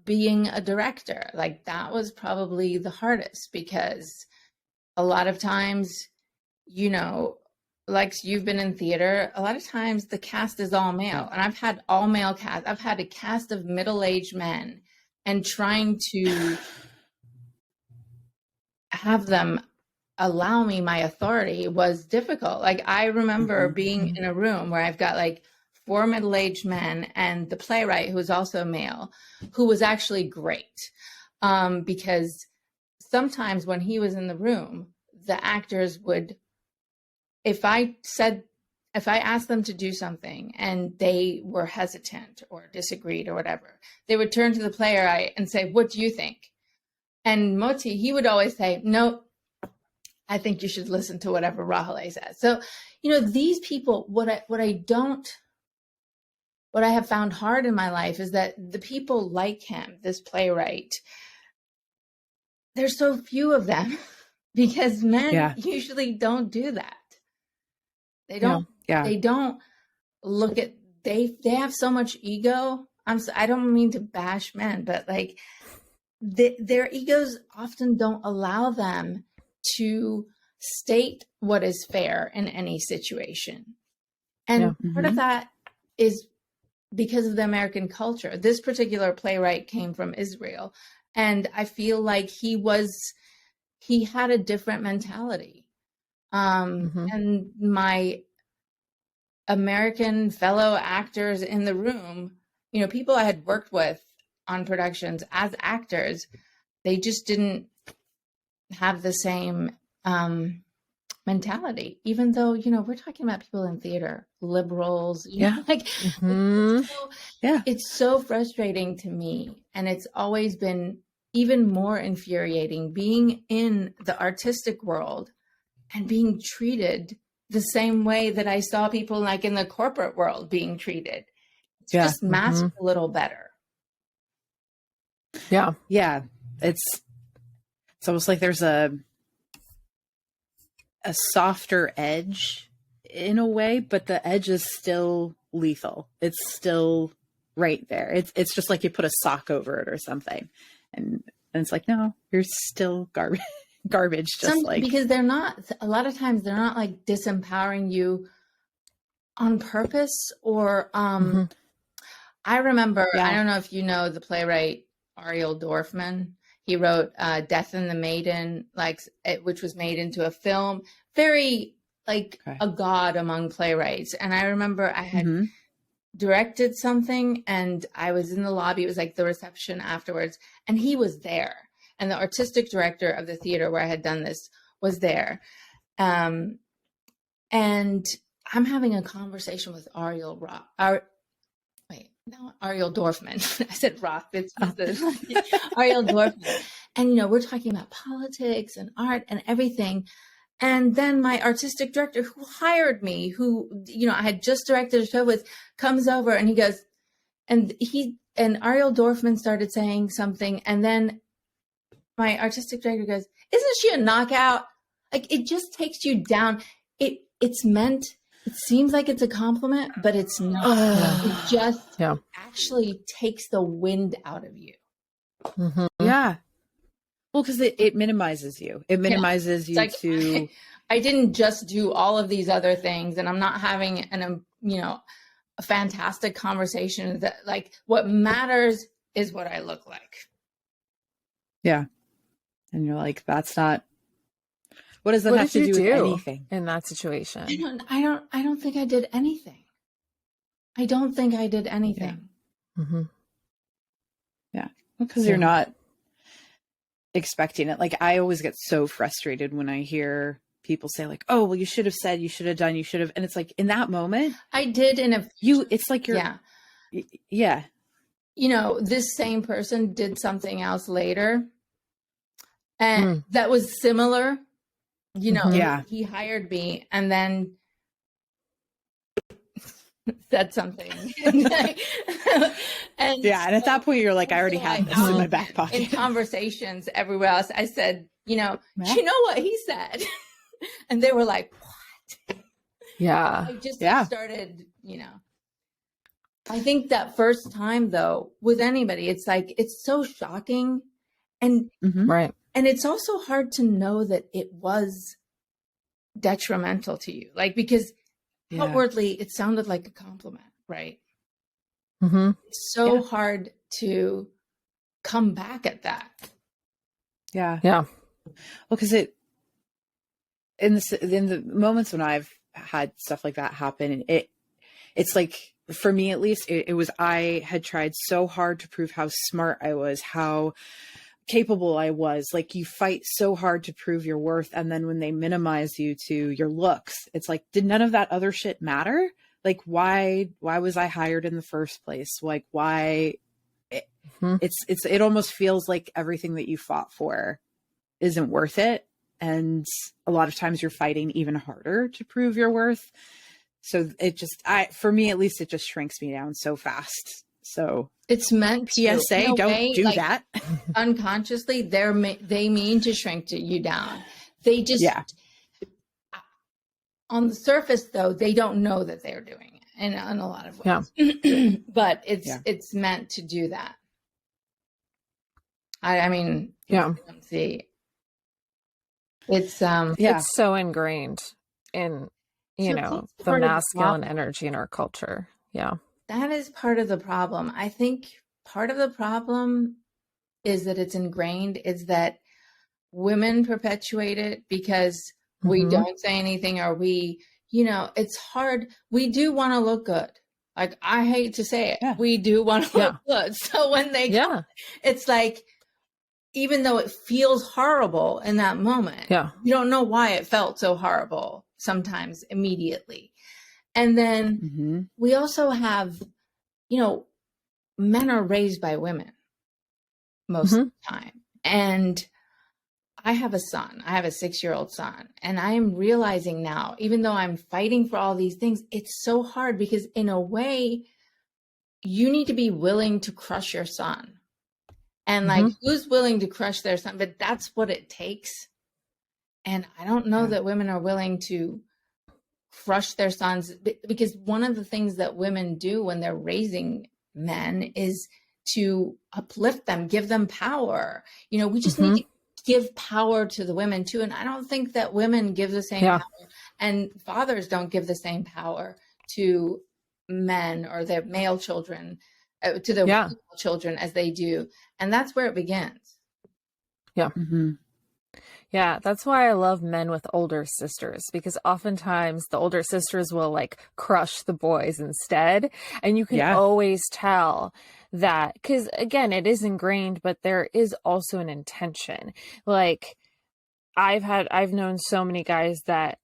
[SPEAKER 3] being a director, like, that was probably the hardest because a lot of times, you know, like, you've been in theater, a lot of times the cast is all male, and I've had all male cast. I've had a cast of middle-aged men, and trying to have them allow me my authority was difficult. Like, I remember being in a room where I've got like 4 middle-aged men and the playwright, who was also male, who was actually great. Because sometimes when he was in the room, the actors would, if I asked them to do something and they were hesitant or disagreed or whatever, they would turn to the playwright and say, "What do you think?" And Moti, he would always say, "No, I think you should listen to whatever Rahaleh says." So, you know, these people, what I have found hard in my life is that the people like him, this playwright, there's so few of them because men usually don't do that. They don't. They don't look at. They have so much ego. I don't mean to bash men, but like, their egos often don't allow them to state what is fair in any situation. And part of that is because of the American culture. This particular playwright came from Israel, and I feel like he had a different mentality. And American fellow actors in the room, you know, people I had worked with on productions as actors, they just didn't have the same mentality, even though, you know, we're talking about people in theater, liberals, you know, like, it's so frustrating to me. And it's always been even more infuriating being in the artistic world and being treated the same way that I saw people like in the corporate world being treated. It's just masked a little better.
[SPEAKER 2] Yeah. Yeah. It's almost like there's a softer edge in a way, but the edge is still lethal. It's still right there. It's just like you put a sock over it or something. And it's like, no, you're still garbage.
[SPEAKER 3] Because they're not, a lot of times they're not like disempowering you on purpose or, I remember, I don't know if you know the playwright Ariel Dorfman. He wrote Death and the Maiden, which was made into a film, very like a god among playwrights. And I remember I had directed something and I was in the lobby. It was like the reception afterwards, and he was there. And the artistic director of the theater where I had done this was there. And I'm having a conversation with Ariel Dorfman. I said Roth. It's Ariel Dorfman. And, you know, we're talking about politics and art and everything. And then my artistic director who hired me, who, you know, I had just directed a show with, comes over and he goes, and Ariel Dorfman started saying something. And then my artistic director goes, isn't she a knockout? Like, it just takes you down. It's meant, it seems like it's a compliment, but it's not. It just actually takes the wind out of you.
[SPEAKER 2] Yeah. Well, because it minimizes you. It minimizes you like, to.
[SPEAKER 3] I didn't just do all of these other things, and I'm not having a fantastic conversation. That like what matters is what I look like.
[SPEAKER 2] Yeah, and you're like, that's not. What does that have to do with anything
[SPEAKER 1] in that situation?
[SPEAKER 3] I don't think I did anything. I don't think I did anything.
[SPEAKER 2] Yeah, because you're not expecting it. Like, I always get so frustrated when I hear people say like, oh, well, you should have said, you should have done, you should have. And it's like, in that moment,
[SPEAKER 3] I did
[SPEAKER 2] it's like you're, yeah.
[SPEAKER 3] You know, this same person did something else later and that was similar, you know, he hired me and then said something. and
[SPEAKER 2] at that point you're like, I already had this in my back pocket.
[SPEAKER 3] In conversations everywhere else, I said, you know what he said? And they were like, what?
[SPEAKER 1] Yeah.
[SPEAKER 3] I just started, you know. I think that first time though, with anybody, it's like, it's so shocking. And
[SPEAKER 1] right.
[SPEAKER 3] And it's also hard to know that it was detrimental to you. Like, because outwardly, it sounded like a compliment, right? It's so hard to come back at that.
[SPEAKER 2] Yeah.
[SPEAKER 1] Yeah.
[SPEAKER 2] Well, because in the moments when I've had stuff like that happen, it's like, for me at least, it was, I had tried so hard to prove how smart I was, how capable I was. Like, you fight so hard to prove your worth, and then when they minimize you to your looks, it's like, did none of that other shit matter? Like, why was I hired in the first place? Like, why? It almost feels like everything that you fought for isn't worth it, and a lot of times you're fighting even harder to prove your worth. So it just, for me at least, it just shrinks me down so fast. So
[SPEAKER 3] it's meant to.
[SPEAKER 2] PSA, don't do that.
[SPEAKER 3] Unconsciously, they mean to shrink you down. They just, on the surface though, they don't know that they're doing it in a lot of ways. Yeah. But it's meant to do that. I mean, see, it's
[SPEAKER 1] so ingrained in the masculine energy in our culture. Yeah.
[SPEAKER 3] That is part of the problem. I think part of the problem is that it's ingrained, is that women perpetuate it because we don't say anything, or we, you know, it's hard. We do want to look good. Like, I hate to say it. We do want to look good. So when they come, it's like, even though it feels horrible in that moment, you don't know why it felt so horrible sometimes immediately. And then we also have, you know, men are raised by women most of the time. And I have a son. I have a 6-year-old son. And I am realizing now, even though I'm fighting for all these things, it's so hard because in a way, you need to be willing to crush your son. And like, who's willing to crush their son? But that's what it takes. And I don't know that women are willing to crush their sons, because one of the things that women do when they're raising men is to uplift them, give them power. You know, we just need to give power to the women too. And I don't think that women give the same power, and fathers don't give the same power to men or their male children, to their female children as they do. And that's where it begins.
[SPEAKER 1] Yeah. Yeah, that's why I love men with older sisters, because oftentimes the older sisters will like crush the boys instead. And you can always tell that, because again, it is ingrained, but there is also an intention. Like, I've known so many guys that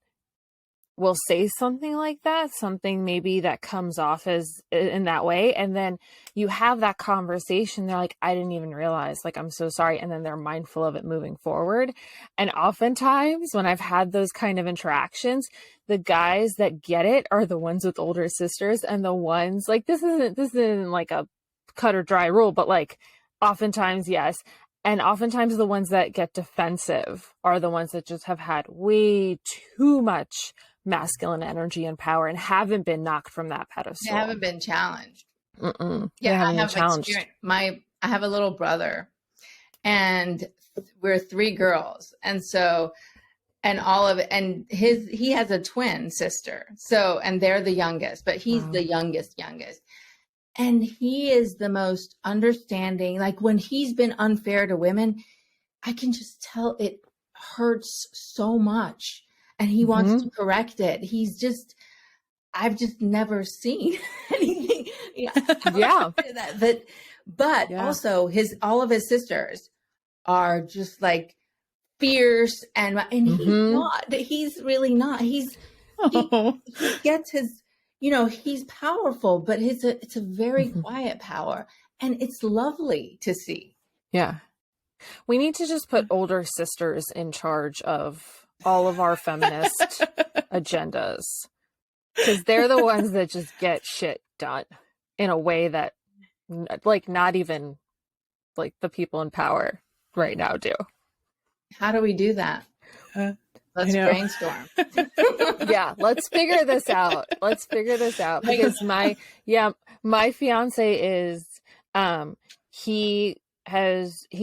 [SPEAKER 1] will say something like that, something maybe that comes off as in that way. And then you have that conversation. They're like, I didn't even realize, like, I'm so sorry. And then they're mindful of it moving forward. And oftentimes when I've had those kind of interactions, the guys that get it are the ones with older sisters, and the ones like, this isn't like a cut or dry rule, but like oftentimes, yes. And oftentimes the ones that get defensive are the ones that just have had way too much masculine energy and power and haven't been knocked from that pedestal.
[SPEAKER 3] They haven't been challenged.
[SPEAKER 1] Yeah, I have challenged.
[SPEAKER 3] I have a little brother, and we're 3 girls, and so, and he has a twin sister. So, and they're the youngest, but he's the youngest. And he is the most understanding. Like, when he's been unfair to women, I can just tell it hurts so much. And he wants to correct it. I've just never seen anything. But also all of his sisters are just like fierce, and he's really not. He gets his, you know, he's powerful, but it's a very quiet power, and it's lovely to see.
[SPEAKER 1] Yeah. We need to just put older sisters in charge of all of our feminist agendas, because they're the ones that just get shit done in a way that like not even like the people in power right now do.
[SPEAKER 3] How do we do that? Let's brainstorm.
[SPEAKER 1] Yeah, let's figure this out. Because my fiance is he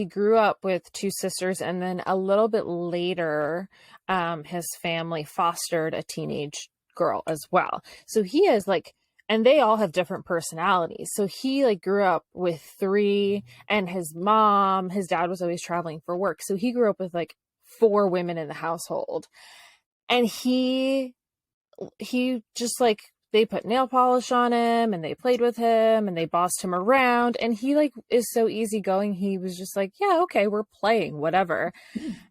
[SPEAKER 1] grew up with 2 sisters, and then a little bit later his family fostered a teenage girl as well. So he is like, and they all have different personalities. So he like grew up with 3, and his dad was always traveling for work. So he grew up with like 4 women in the household. And he just like, they put nail polish on him, and they played with him, and they bossed him around. And he like is so easygoing. He was just like, yeah, okay, we're playing, whatever.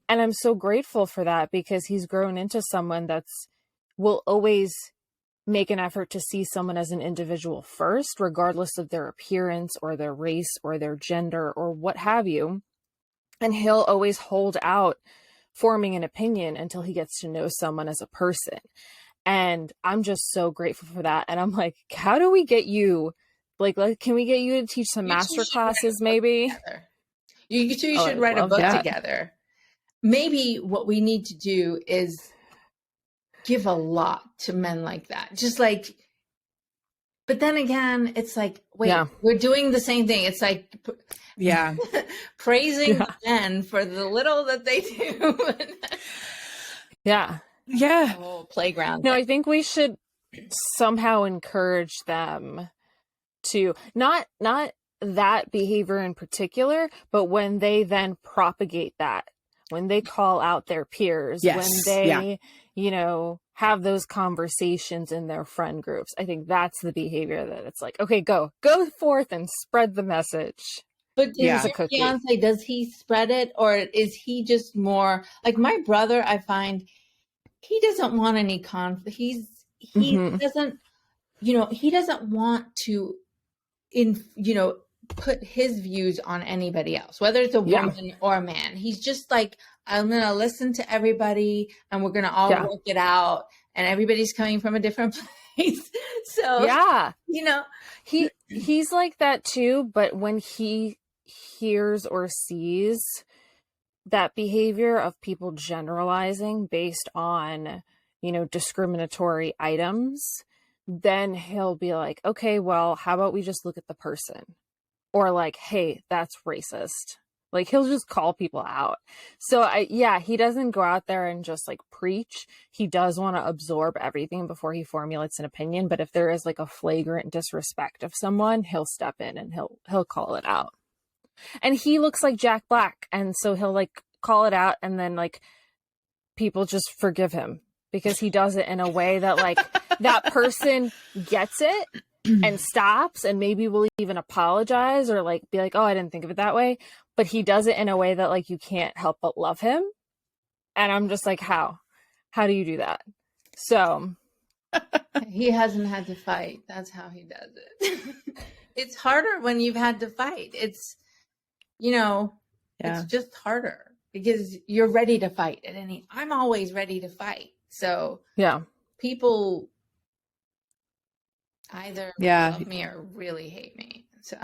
[SPEAKER 1] And I'm so grateful for that, because he's grown into someone will always make an effort to see someone as an individual first, regardless of their appearance or their race or their gender or what have you. And he'll always hold out forming an opinion until he gets to know someone as a person. And I'm just so grateful for that. And I'm like, how do we get you, like can we get you to teach some master classes maybe?
[SPEAKER 3] You two should write a book together. Maybe what we need to do is give a lot to men like that. Just like, but then again, it's like, wait, we're doing the same thing. It's like, praising men for the little that they do.
[SPEAKER 1] The
[SPEAKER 3] whole playground.
[SPEAKER 1] No, I think we should somehow encourage them to not that behavior in particular, but when they then propagate that, when they call out their peers, when they, have those conversations in their friend groups. I think that's the behavior that it's like, okay, go forth and spread the message.
[SPEAKER 3] But does your fiance, does he spread it, or is he just more like my brother? I find he doesn't want any conflict. He doesn't, he doesn't want to put his views on anybody else, whether it's a woman or a man. He's just like, I'm going to listen to everybody and we're going to all work it out. And everybody's coming from a different place. So,
[SPEAKER 1] he's like that too. But when he hears or sees that behavior of people generalizing based on, discriminatory items, then he'll be like, okay, well, how about we just look at the person? Or like, hey, that's racist. Like, he'll just call people out. So he doesn't go out there and just like preach. He does want to absorb everything before he formulates an opinion. But if there is like a flagrant disrespect of someone, he'll step in and he'll call it out. And he looks like Jack Black. And so he'll like call it out, and then like people just forgive him because he does it in a way that like that person gets it and stops and maybe will even apologize or like be like, oh, I didn't think of it that way. But he does it in a way that like you can't help but love him. And I'm just like, how do you do that? So
[SPEAKER 3] he hasn't had to fight. That's how he does it. It's harder when you've had to fight. It's, it's just harder because you're ready to fight I'm always ready to fight. So people either love me or really hate me. So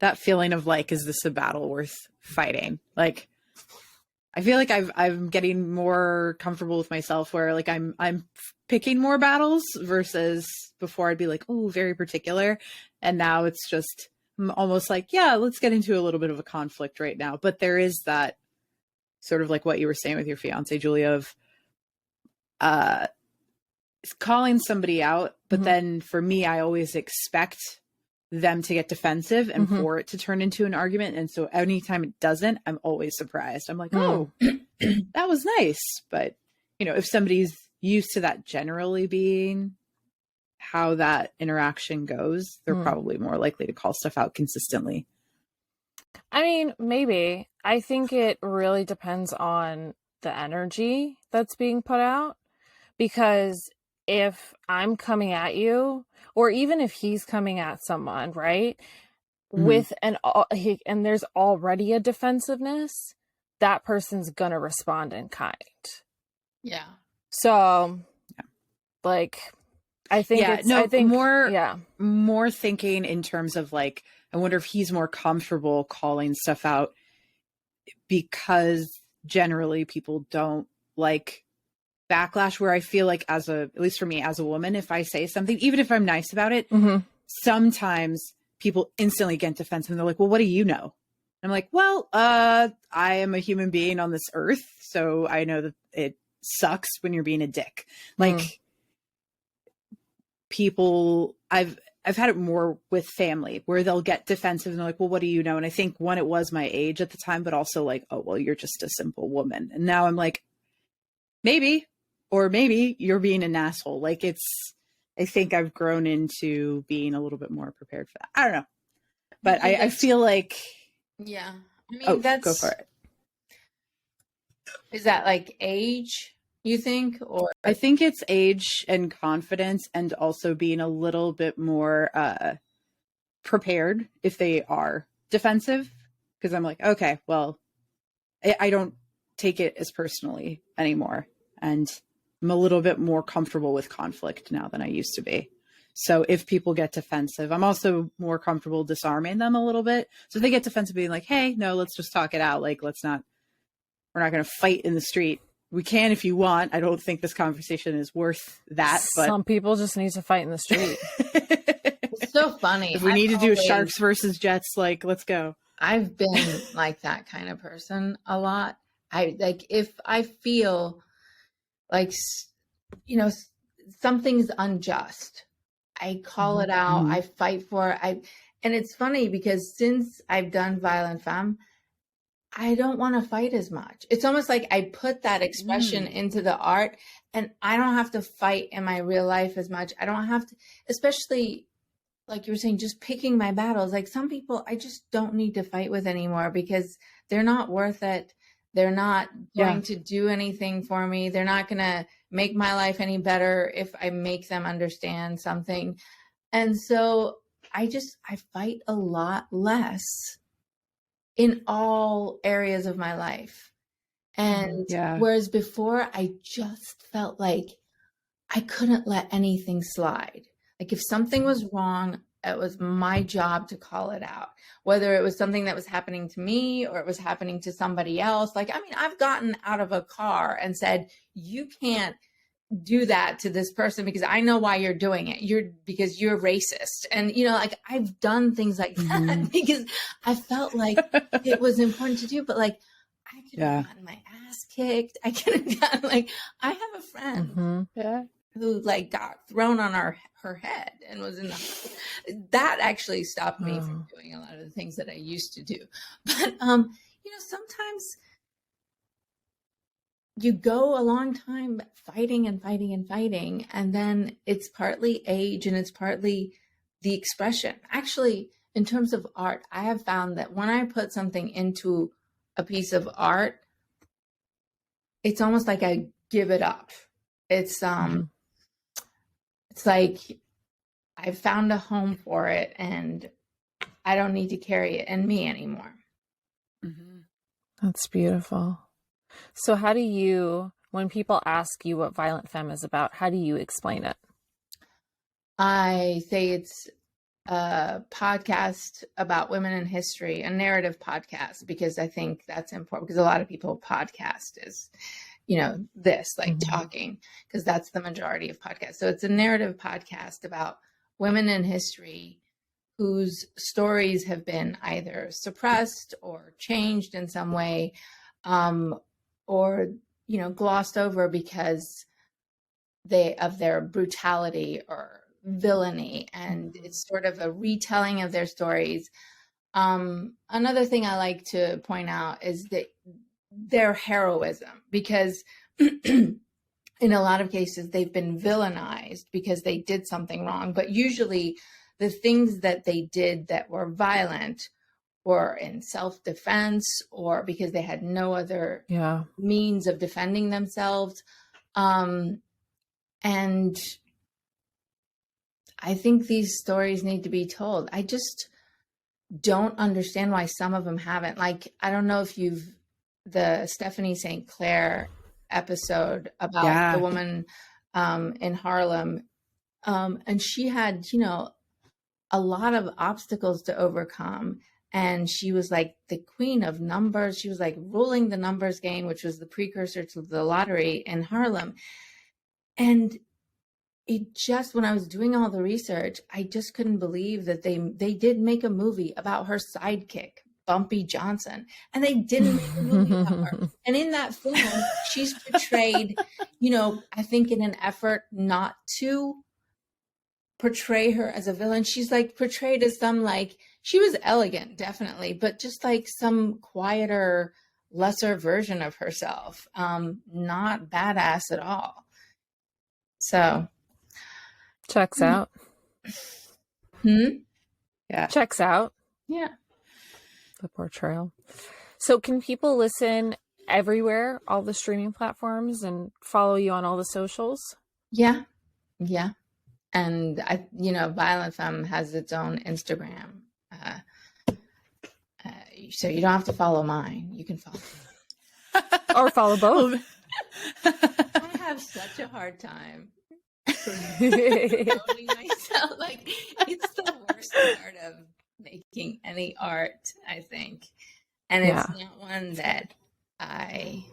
[SPEAKER 2] that feeling of like, is this a battle worth fighting? Like, I feel like I'm getting more comfortable with myself where like I'm picking more battles versus before I'd be like, oh, very particular. And now it's just almost like, let's get into a little bit of a conflict right now. But there is that sort of like what you were saying with your fiance, Julia, of calling somebody out. But then for me, I always expect them to get defensive and for it to turn into an argument. And so anytime it doesn't, I'm always surprised. I'm like, oh, that was nice. But, if somebody's used to that generally being how that interaction goes, they're probably more likely to call stuff out consistently.
[SPEAKER 1] I mean, maybe. I think it really depends on the energy that's being put out, because if I'm coming at you, or even if he's coming at someone, right, with and there's already a defensiveness, that person's gonna respond in kind. Yeah. So, like, I think more thinking in terms of like, I wonder if he's more comfortable calling stuff out because generally people don't like backlash, where I feel like at least for me as a woman, if I say something, even if I'm nice about it, sometimes people instantly get defensive and they're like, well, what do you know? I'm like, well, I am a human being on this earth. So I know that it sucks when you're being a dick. Like people, I've had it more with family where they'll get defensive and they're like, well, what do you know? And I think one, it was my age at the time, but also like, oh, well, you're just a simple woman. And now I'm like, maybe you're being an asshole. Like I think I've grown into being a little bit more prepared for that. I don't know. But I feel like.
[SPEAKER 3] Yeah. I mean,
[SPEAKER 2] go for it.
[SPEAKER 3] Is that like age, you think? Or
[SPEAKER 2] I think it's age and confidence, and also being a little bit more prepared if they are defensive. Because I'm like, okay, well, I don't take it as personally anymore. And I'm a little bit more comfortable with conflict now than I used to be. So if people get defensive, I'm also more comfortable disarming them a little bit. So if they get defensive, being like, hey, no, let's just talk it out. Like, we're not going to fight in the street. We can if you want. I don't think this conversation is worth that. But
[SPEAKER 1] some people just need to fight in the street.
[SPEAKER 3] It's so funny.
[SPEAKER 2] If we need to do sharks versus jets, like, let's go.
[SPEAKER 3] I've been like that kind of person a lot. If I feel like, something's unjust, I call it out. I fight for it. And it's funny because since I've done Violent Femme, I don't want to fight as much. It's almost like I put that expression into the art, and I don't have to fight in my real life as much. I don't have to, especially like you were saying, just picking my battles. Like some people I just don't need to fight with anymore because they're not worth it. They're not going to do anything for me. They're not going to make my life any better if I make them understand something. And so I fight a lot less in all areas of my life. And whereas before I just felt like I couldn't let anything slide. Like if something was wrong, it was my job to call it out, whether it was something that was happening to me or it was happening to somebody else. Like, I mean, I've gotten out of a car and said, you can't do that to this person because I know why you're doing it. Because you're racist. And, like I've done things like that because I felt like it was important to do, but like I could have gotten my ass kicked. I could have gotten I have a friend who got thrown on her head and was in that actually stopped me from doing a lot of the things that I used to do. But, sometimes you go a long time fighting and fighting and fighting, and then it's partly age and it's partly the expression. Actually, in terms of art, I have found that when I put something into a piece of art, it's almost like I give it up. It's it's like I found a home for it and I don't need to carry it in me anymore.
[SPEAKER 1] That's beautiful. So how do you, when people ask you what Violent Femme is about, how do you explain it?
[SPEAKER 3] I say it's a podcast about women in history, a narrative podcast, because I think that's important because a lot of people podcast is, this, talking, because that's the majority of podcasts. So it's a narrative podcast about women in history whose stories have been either suppressed or changed in some way, or, glossed over because of their brutality or villainy. And it's sort of a retelling of their stories. Another thing I like to point out is that their heroism, because in a lot of cases they've been villainized because they did something wrong. But usually the things that they did that were violent or in self-defense or because they had no other means of defending themselves. And I think these stories need to be told. I just don't understand why some of them haven't. I don't know if the Stephanie St. Clair episode about the woman in Harlem. And she had, a lot of obstacles to overcome. And she was like the queen of numbers. She was like ruling the numbers game, which was the precursor to the lottery in Harlem. And it just, when I was doing all the research, I just couldn't believe that they did make a movie about her sidekick, Bumpy Johnson. And they didn't make a movie about her. And in that film, she's portrayed, I think in an effort not to portray her as a villain, she's portrayed as some she was elegant, definitely, but just some quieter, lesser version of herself. Not badass at all. So
[SPEAKER 1] checks out.
[SPEAKER 3] Yeah.
[SPEAKER 1] Checks out.
[SPEAKER 3] Yeah.
[SPEAKER 1] The portrayal. So can people listen everywhere, all the streaming platforms, and follow you on all the socials?
[SPEAKER 3] Yeah. Yeah. And Violent Femme has its own Instagram. So you don't have to follow mine. You can follow
[SPEAKER 1] or follow both.
[SPEAKER 3] I have such a hard time promoting myself. It's the worst part of making any art, I think. And it's not one that I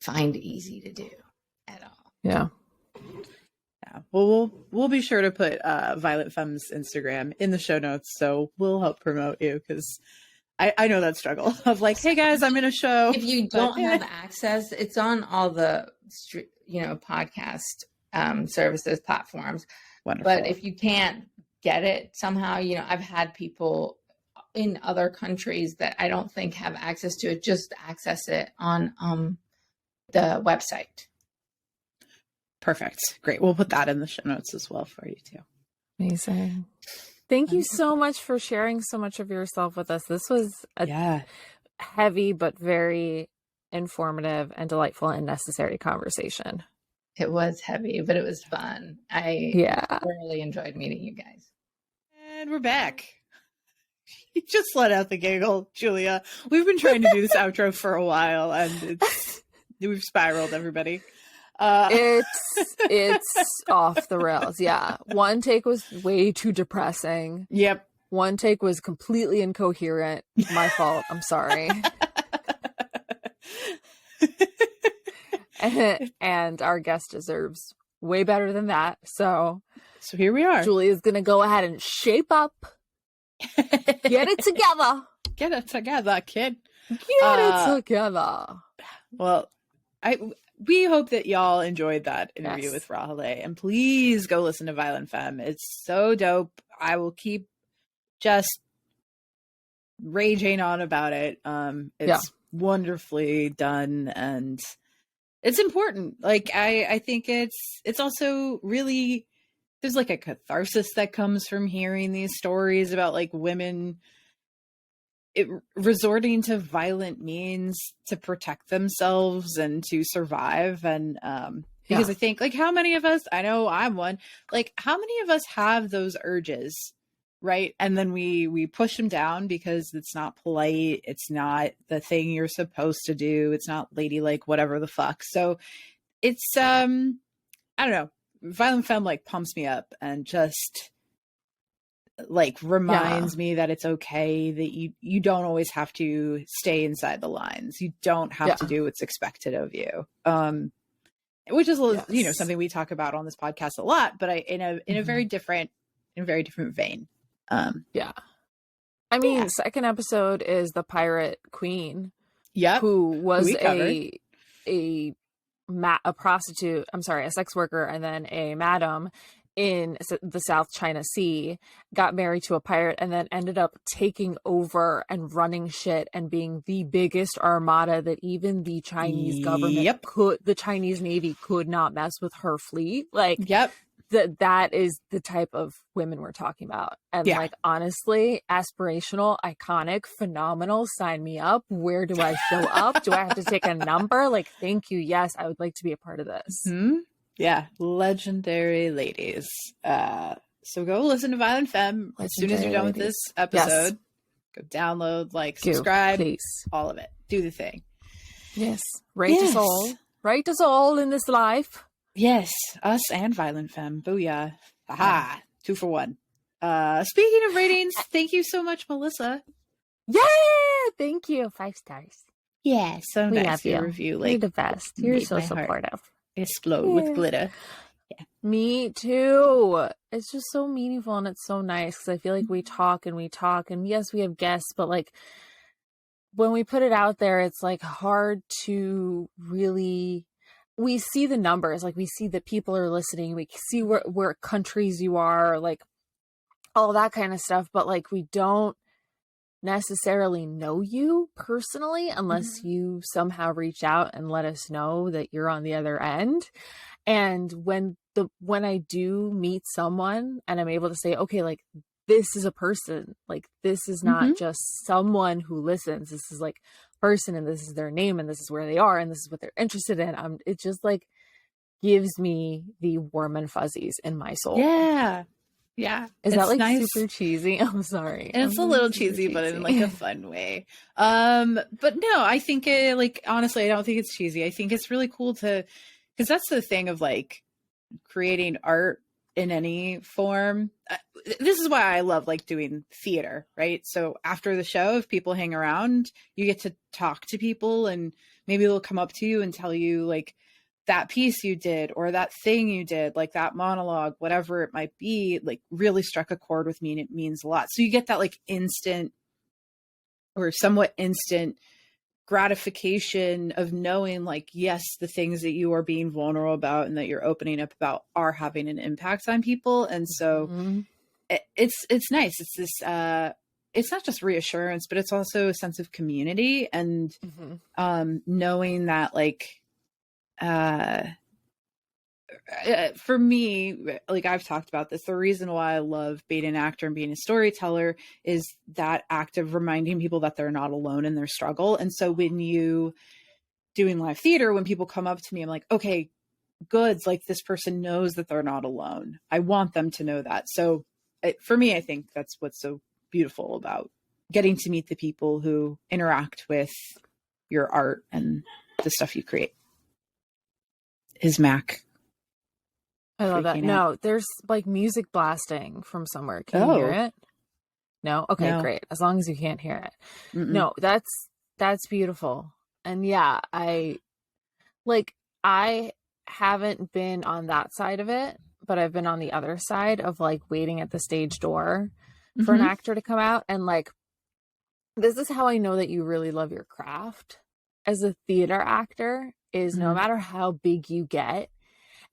[SPEAKER 3] find easy to do at all.
[SPEAKER 1] Yeah.
[SPEAKER 2] Yeah. Well, we'll be sure to put Violent Femme's Instagram in the show notes, so we'll help promote you because I know that struggle of hey guys, I'm in a show.
[SPEAKER 3] If you don't have access, it's on all the podcast services platforms.
[SPEAKER 2] Wonderful.
[SPEAKER 3] But if you can't get it somehow, I've had people in other countries that I don't think have access to it, just access it on the website.
[SPEAKER 2] Perfect. Great. We'll put that in the show notes as well for you too.
[SPEAKER 1] Amazing. Thank you so much for sharing so much of yourself with us. This was a heavy but very informative and delightful and necessary conversation.
[SPEAKER 3] It was heavy, but it was fun. I thoroughly enjoyed meeting you guys.
[SPEAKER 2] And we're back. You just let out the giggle, Julia. We've been trying to do this outro for a while, and we've spiraled, everybody.
[SPEAKER 1] It's off the rails. Yeah. One take was way too depressing.
[SPEAKER 2] Yep.
[SPEAKER 1] One take was completely incoherent. My fault. I'm sorry. And our guest deserves way better than that. So
[SPEAKER 2] here we are.
[SPEAKER 1] Julie is going to go ahead and shape up. Get it together.
[SPEAKER 2] Get it together, kid.
[SPEAKER 1] Get it together.
[SPEAKER 2] Well, we hope that y'all enjoyed that interview with Rahaleh, and please go listen to Violent Femme. It's so dope. I will keep just raging on about it. It's wonderfully done, and it's important. Like I think it's also really, there's like a catharsis that comes from hearing these stories about like women resorting to violent means to protect themselves and to survive. And because I think, like, how many of us, I know I'm one, like, how many of us have those urges, right? And then we push them down because it's not polite, it's not the thing you're supposed to do, it's not ladylike, whatever the fuck. So it's I don't know, Violent Femme like pumps me up and just like reminds me that it's okay, that you don't always have to stay inside the lines. You don't have to do what's expected of you. Which is you know, something we talk about on this podcast a lot, but in a very different vein.
[SPEAKER 1] I mean, second episode is the pirate queen.
[SPEAKER 2] Yep.
[SPEAKER 1] Who was a prostitute, I'm sorry, a sex worker, and then a madam in the South China Sea, got married to a pirate, and then ended up taking over and running shit and being the biggest armada that even the Chinese government the Chinese Navy could not mess with her fleet. Like, that is the type of women we're talking about. And like, honestly, aspirational, iconic, phenomenal, sign me up. Where do I show up? Do I have to take a number? Like, thank you. Yes, I would like to be a part of this.
[SPEAKER 2] Mm-hmm. Yeah, legendary ladies. So go listen to Violent Femme as soon as you're done with this episode. Go download, like, subscribe, please. All of it. Do the thing.
[SPEAKER 1] Yes. Rate us all. Rate us all in this life.
[SPEAKER 2] Yes, us and Violent Femme. Booyah. Aha. 2 for 1. Speaking of ratings, thank you so much, Melissa.
[SPEAKER 1] Yeah, thank you. 5 stars.
[SPEAKER 2] Yeah, so
[SPEAKER 1] we
[SPEAKER 2] nice.
[SPEAKER 1] Love you.
[SPEAKER 2] Review, like,
[SPEAKER 1] you're the best. You're so supportive.
[SPEAKER 2] Explode with glitter. Yeah.
[SPEAKER 1] Me too. It's just so meaningful and it's so nice because I feel like we talk and yes, we have guests, but like when we put it out there, it's like hard to really, we see the numbers, like we see that people are listening, we see where countries you are, like all that kind of stuff, but like we don't necessarily know you personally unless you somehow reach out and let us know that you're on the other end. And when I do meet someone and I'm able to say, okay, like this is a person, like this is not just someone who listens, this is like a person and this is their name and this is where they are and this is what they're interested in, it just like gives me the warm and fuzzies in my soul.
[SPEAKER 2] Yeah.
[SPEAKER 1] Is that like nice. Super cheesy? I'm sorry.
[SPEAKER 2] It's a little cheesy, but in like a fun way. But no, I think like, honestly, I don't think it's cheesy. I think it's really cool because that's the thing of like creating art in any form. This is why I love like doing theater, right? So after the show, if people hang around, you get to talk to people and maybe they'll come up to you and tell you like, that piece you did or that thing you did, like that monologue, whatever it might be, like really struck a chord with me and it means a lot. So you get that like instant or somewhat instant gratification of knowing like, yes, the things that you are being vulnerable about and that you're opening up about are having an impact on people. And so it's nice. It's this it's not just reassurance, but it's also a sense of community and knowing that like for me, like I've talked about this, the reason why I love being an actor and being a storyteller is that act of reminding people that they're not alone in their struggle. And so when you doing live theater, when people come up to me, I'm like, okay, good. Like this person knows that they're not alone. I want them to know that. So for me, I think that's what's so beautiful about getting to meet the people who interact with your art and the stuff you create. Is Mac?
[SPEAKER 1] I love that.
[SPEAKER 2] Freaking
[SPEAKER 1] No,
[SPEAKER 2] out.
[SPEAKER 1] there's like music blasting from somewhere. Can you hear it? No? Okay,
[SPEAKER 2] No.
[SPEAKER 1] great. As long as you can't hear it.
[SPEAKER 2] Mm-mm.
[SPEAKER 1] No, that's beautiful. And yeah, I haven't been on that side of it, but I've been on the other side of like waiting at the stage door for an actor to come out. And like, this is how I know that you really love your craft as a theater actor is no matter how big you get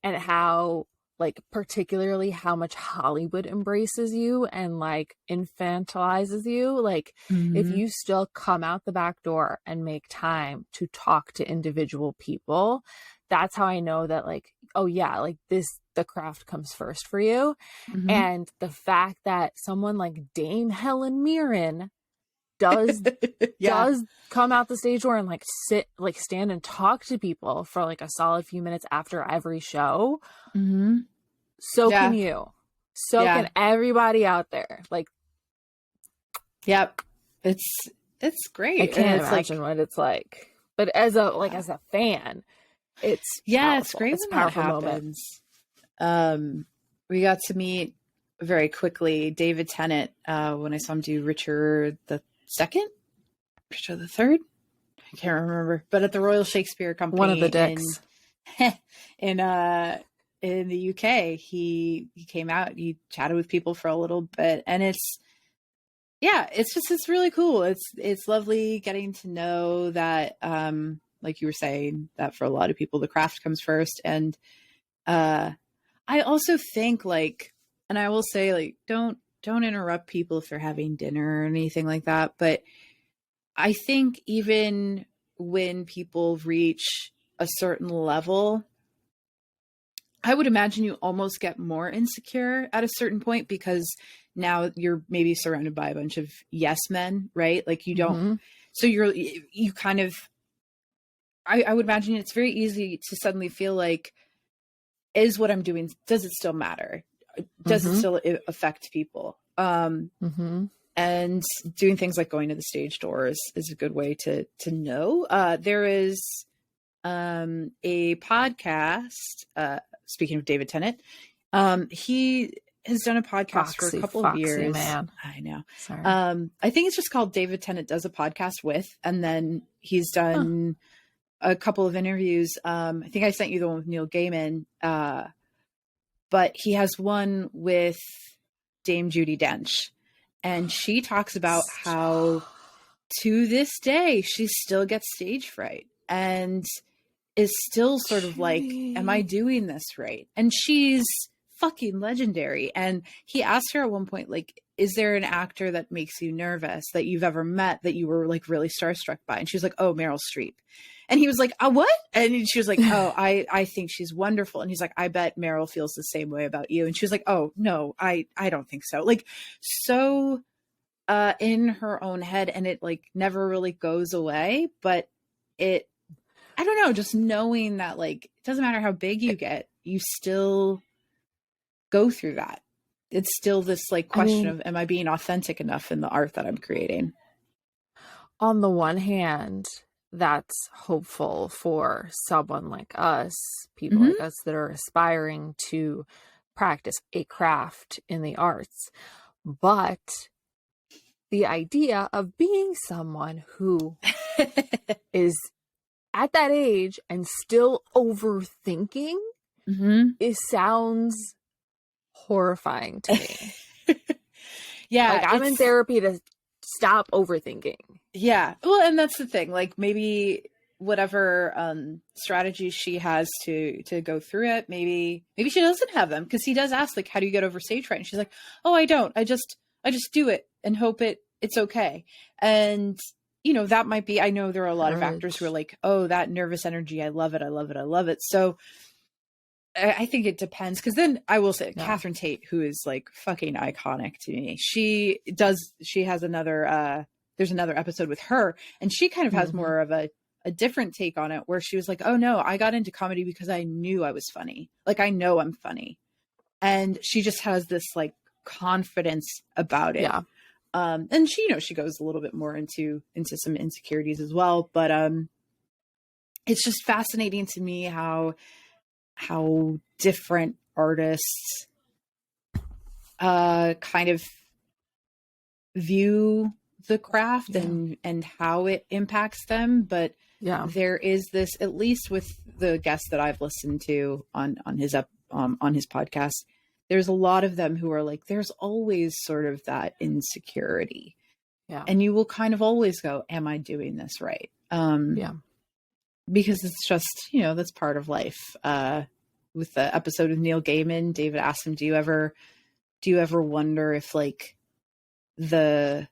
[SPEAKER 1] and how like particularly how much Hollywood embraces you and like infantilizes you, like if you still come out the back door and make time to talk to individual people, that's how I know that like, oh yeah, like the craft comes first for you. And the fact that someone like Dame Helen Mirren does come out the stage door and like stand and talk to people for like a solid few minutes after every show. So can you. So can everybody out there. Like,
[SPEAKER 2] yep, it's great.
[SPEAKER 1] I can't
[SPEAKER 2] it's
[SPEAKER 1] imagine what it's like. But as a fan, it's powerful.
[SPEAKER 2] It's great
[SPEAKER 1] it's
[SPEAKER 2] when that happens. We got to meet very quickly David Tennant when I saw him do Richard the Third. I can't remember, but at the Royal Shakespeare Company,
[SPEAKER 1] one of the dicks
[SPEAKER 2] in the UK, he came out. He chatted with people for a little bit, and it's really cool. It's lovely getting to know that, like you were saying, that for a lot of people the craft comes first. And I also think like, and I will say like, don't interrupt people if they're having dinner or anything like that. But I think even when people reach a certain level, I would imagine you almost get more insecure at a certain point because now you're maybe surrounded by a bunch of yes men, right? Like you don't, so you kind of, I would imagine it's very easy to suddenly feel like, is what I'm doing, does it still matter? Does it still affect people? And doing things like going to the stage doors is a good way to know. There is a podcast, speaking of David Tennant, he has done a podcast for a couple of years. Man. I know.
[SPEAKER 1] Sorry.
[SPEAKER 2] I think it's just called David Tennant Does a Podcast With, and then he's done a couple of interviews. I think I sent you the one with Neil Gaiman, but he has one with Dame Judi Dench, and she talks about how to this day she still gets stage fright and is still sort of like, am I doing this right? And she's fucking legendary. And he asked her at one point, like, is there an actor that makes you nervous that you've ever met that you were like really starstruck by? And she was like, oh, Meryl Streep. And he was like, what? And she was like, oh, I think she's wonderful. And he's like, I bet Meryl feels the same way about you. And she was like, oh no, I don't think so. Like, so in her own head, and it like never really goes away, but I don't know, just knowing that like, it doesn't matter how big you get, you still go through that. It's still this like question of, am I being authentic enough in the art that I'm creating?
[SPEAKER 1] On the one hand, that's hopeful for someone like us, people like us that are aspiring to practice a craft in the arts. But the idea of being someone who is at that age and still overthinking sounds horrifying to me.
[SPEAKER 2] Yeah.
[SPEAKER 1] Like I'm in therapy to stop overthinking.
[SPEAKER 2] Yeah. Well, and that's the thing, like maybe whatever strategies she has to go through it, maybe she doesn't have them, because he does ask like, how do you get over stage fright? And she's like, oh, I don't. I just do it and hope it it's okay. And, you know, that might be, I know there are a lot of actors who are like, oh, that nervous energy, I love it, I love it, I love it. So I think it depends, because then I will say Catherine Tate, who is like fucking iconic to me, she has another there's another episode with her, and she kind of has more of a different take on it, where she was like, oh no, I got into comedy because I knew I was funny, like I know I'm funny, and she just has this like confidence about it. And she, you know, she goes a little bit more into some insecurities as well, but it's just fascinating to me how different artists kind of view the craft and how it impacts them. But there is this, at least with the guests that I've listened to on his podcast, there's a lot of them who are like, there's always sort of that insecurity. And you will kind of always go, am I doing this right? Because it's just, you know, that's part of life. With the episode with Neil Gaiman, David asked him, do you ever wonder if like the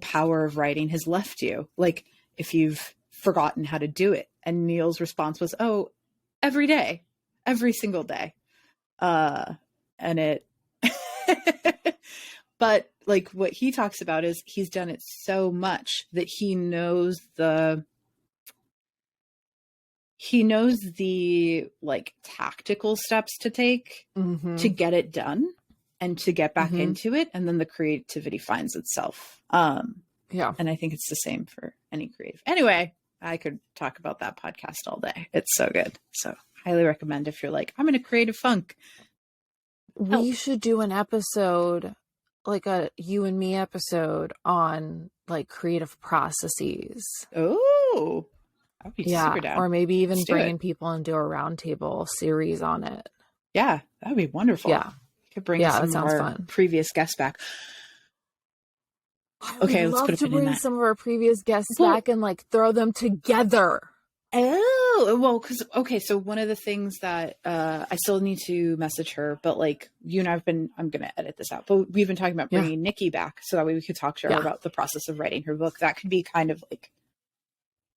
[SPEAKER 2] power of writing has left you? Like if you've forgotten how to do it? And Neil's response was, oh, every day, every single day. And it, but like what he talks about is he's done it so much that he knows the like tactical steps to take to get it done and to get back into it. And then the creativity finds itself. And I think it's the same for any creative. Anyway, I could talk about that podcast all day. It's so good. So highly recommend if you're like, I'm in a creative funk.
[SPEAKER 1] We should do an episode, like a you and me episode on like creative processes.
[SPEAKER 2] Oh, I'd be super down.
[SPEAKER 1] Or maybe even bringing people and do a roundtable series on it.
[SPEAKER 2] Yeah, that would be wonderful.
[SPEAKER 1] Yeah.
[SPEAKER 2] Could bring some of our previous guests back.
[SPEAKER 1] Okay, let's put a pin in that. Bring some of our previous guests back and like throw them together.
[SPEAKER 2] Oh, well, so one of the things that I still need to message her, but like you and I'm going to edit this out, but we've been talking about bringing Nikki back so that way we could talk to her about the process of writing her book. That could be kind of like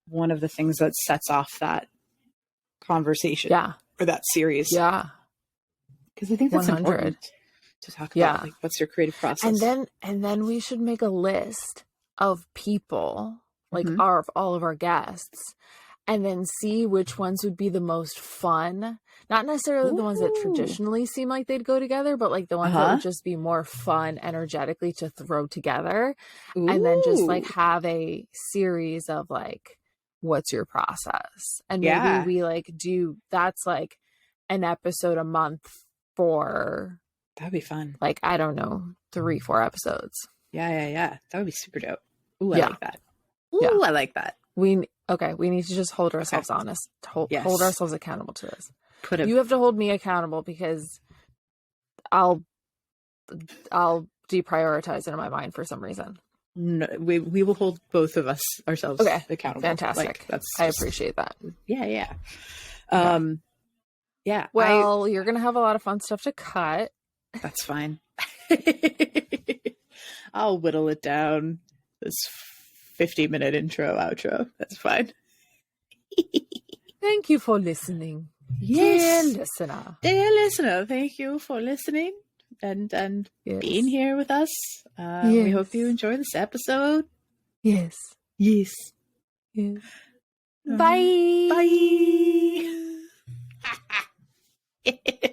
[SPEAKER 2] one of the things that sets off that conversation or that series.
[SPEAKER 1] Yeah.
[SPEAKER 2] Because I think that's 100. Important to talk about. Like, what's your creative process?
[SPEAKER 1] And then we should make a list of people, like all of our guests, and then see which ones would be the most fun. Not necessarily the ones that traditionally seem like they'd go together, but like the ones that would just be more fun energetically to throw together. And then just like have a series of like, what's your process? And maybe we like that's like an episode a month for,
[SPEAKER 2] that'd be fun.
[SPEAKER 1] Like, I don't know, 3-4 episodes.
[SPEAKER 2] Yeah. That would be super dope. Ooh, I like that. Ooh, I like that.
[SPEAKER 1] We need to just hold ourselves honest. Hold ourselves accountable to this. You have to hold me accountable because I'll deprioritize it in my mind for some reason.
[SPEAKER 2] No, we will hold both of us ourselves accountable.
[SPEAKER 1] Fantastic. Like, I appreciate that.
[SPEAKER 2] Yeah. Yeah.
[SPEAKER 1] Well, you're gonna have a lot of fun stuff to cut.
[SPEAKER 2] That's fine. I'll whittle it down. This 50-minute intro, outro. That's fine.
[SPEAKER 1] Thank you for listening.
[SPEAKER 2] Yes.
[SPEAKER 1] Dear
[SPEAKER 2] listener, thank you for listening and being here with us. We hope you enjoy this episode.
[SPEAKER 1] Yes. Bye.
[SPEAKER 2] Bye.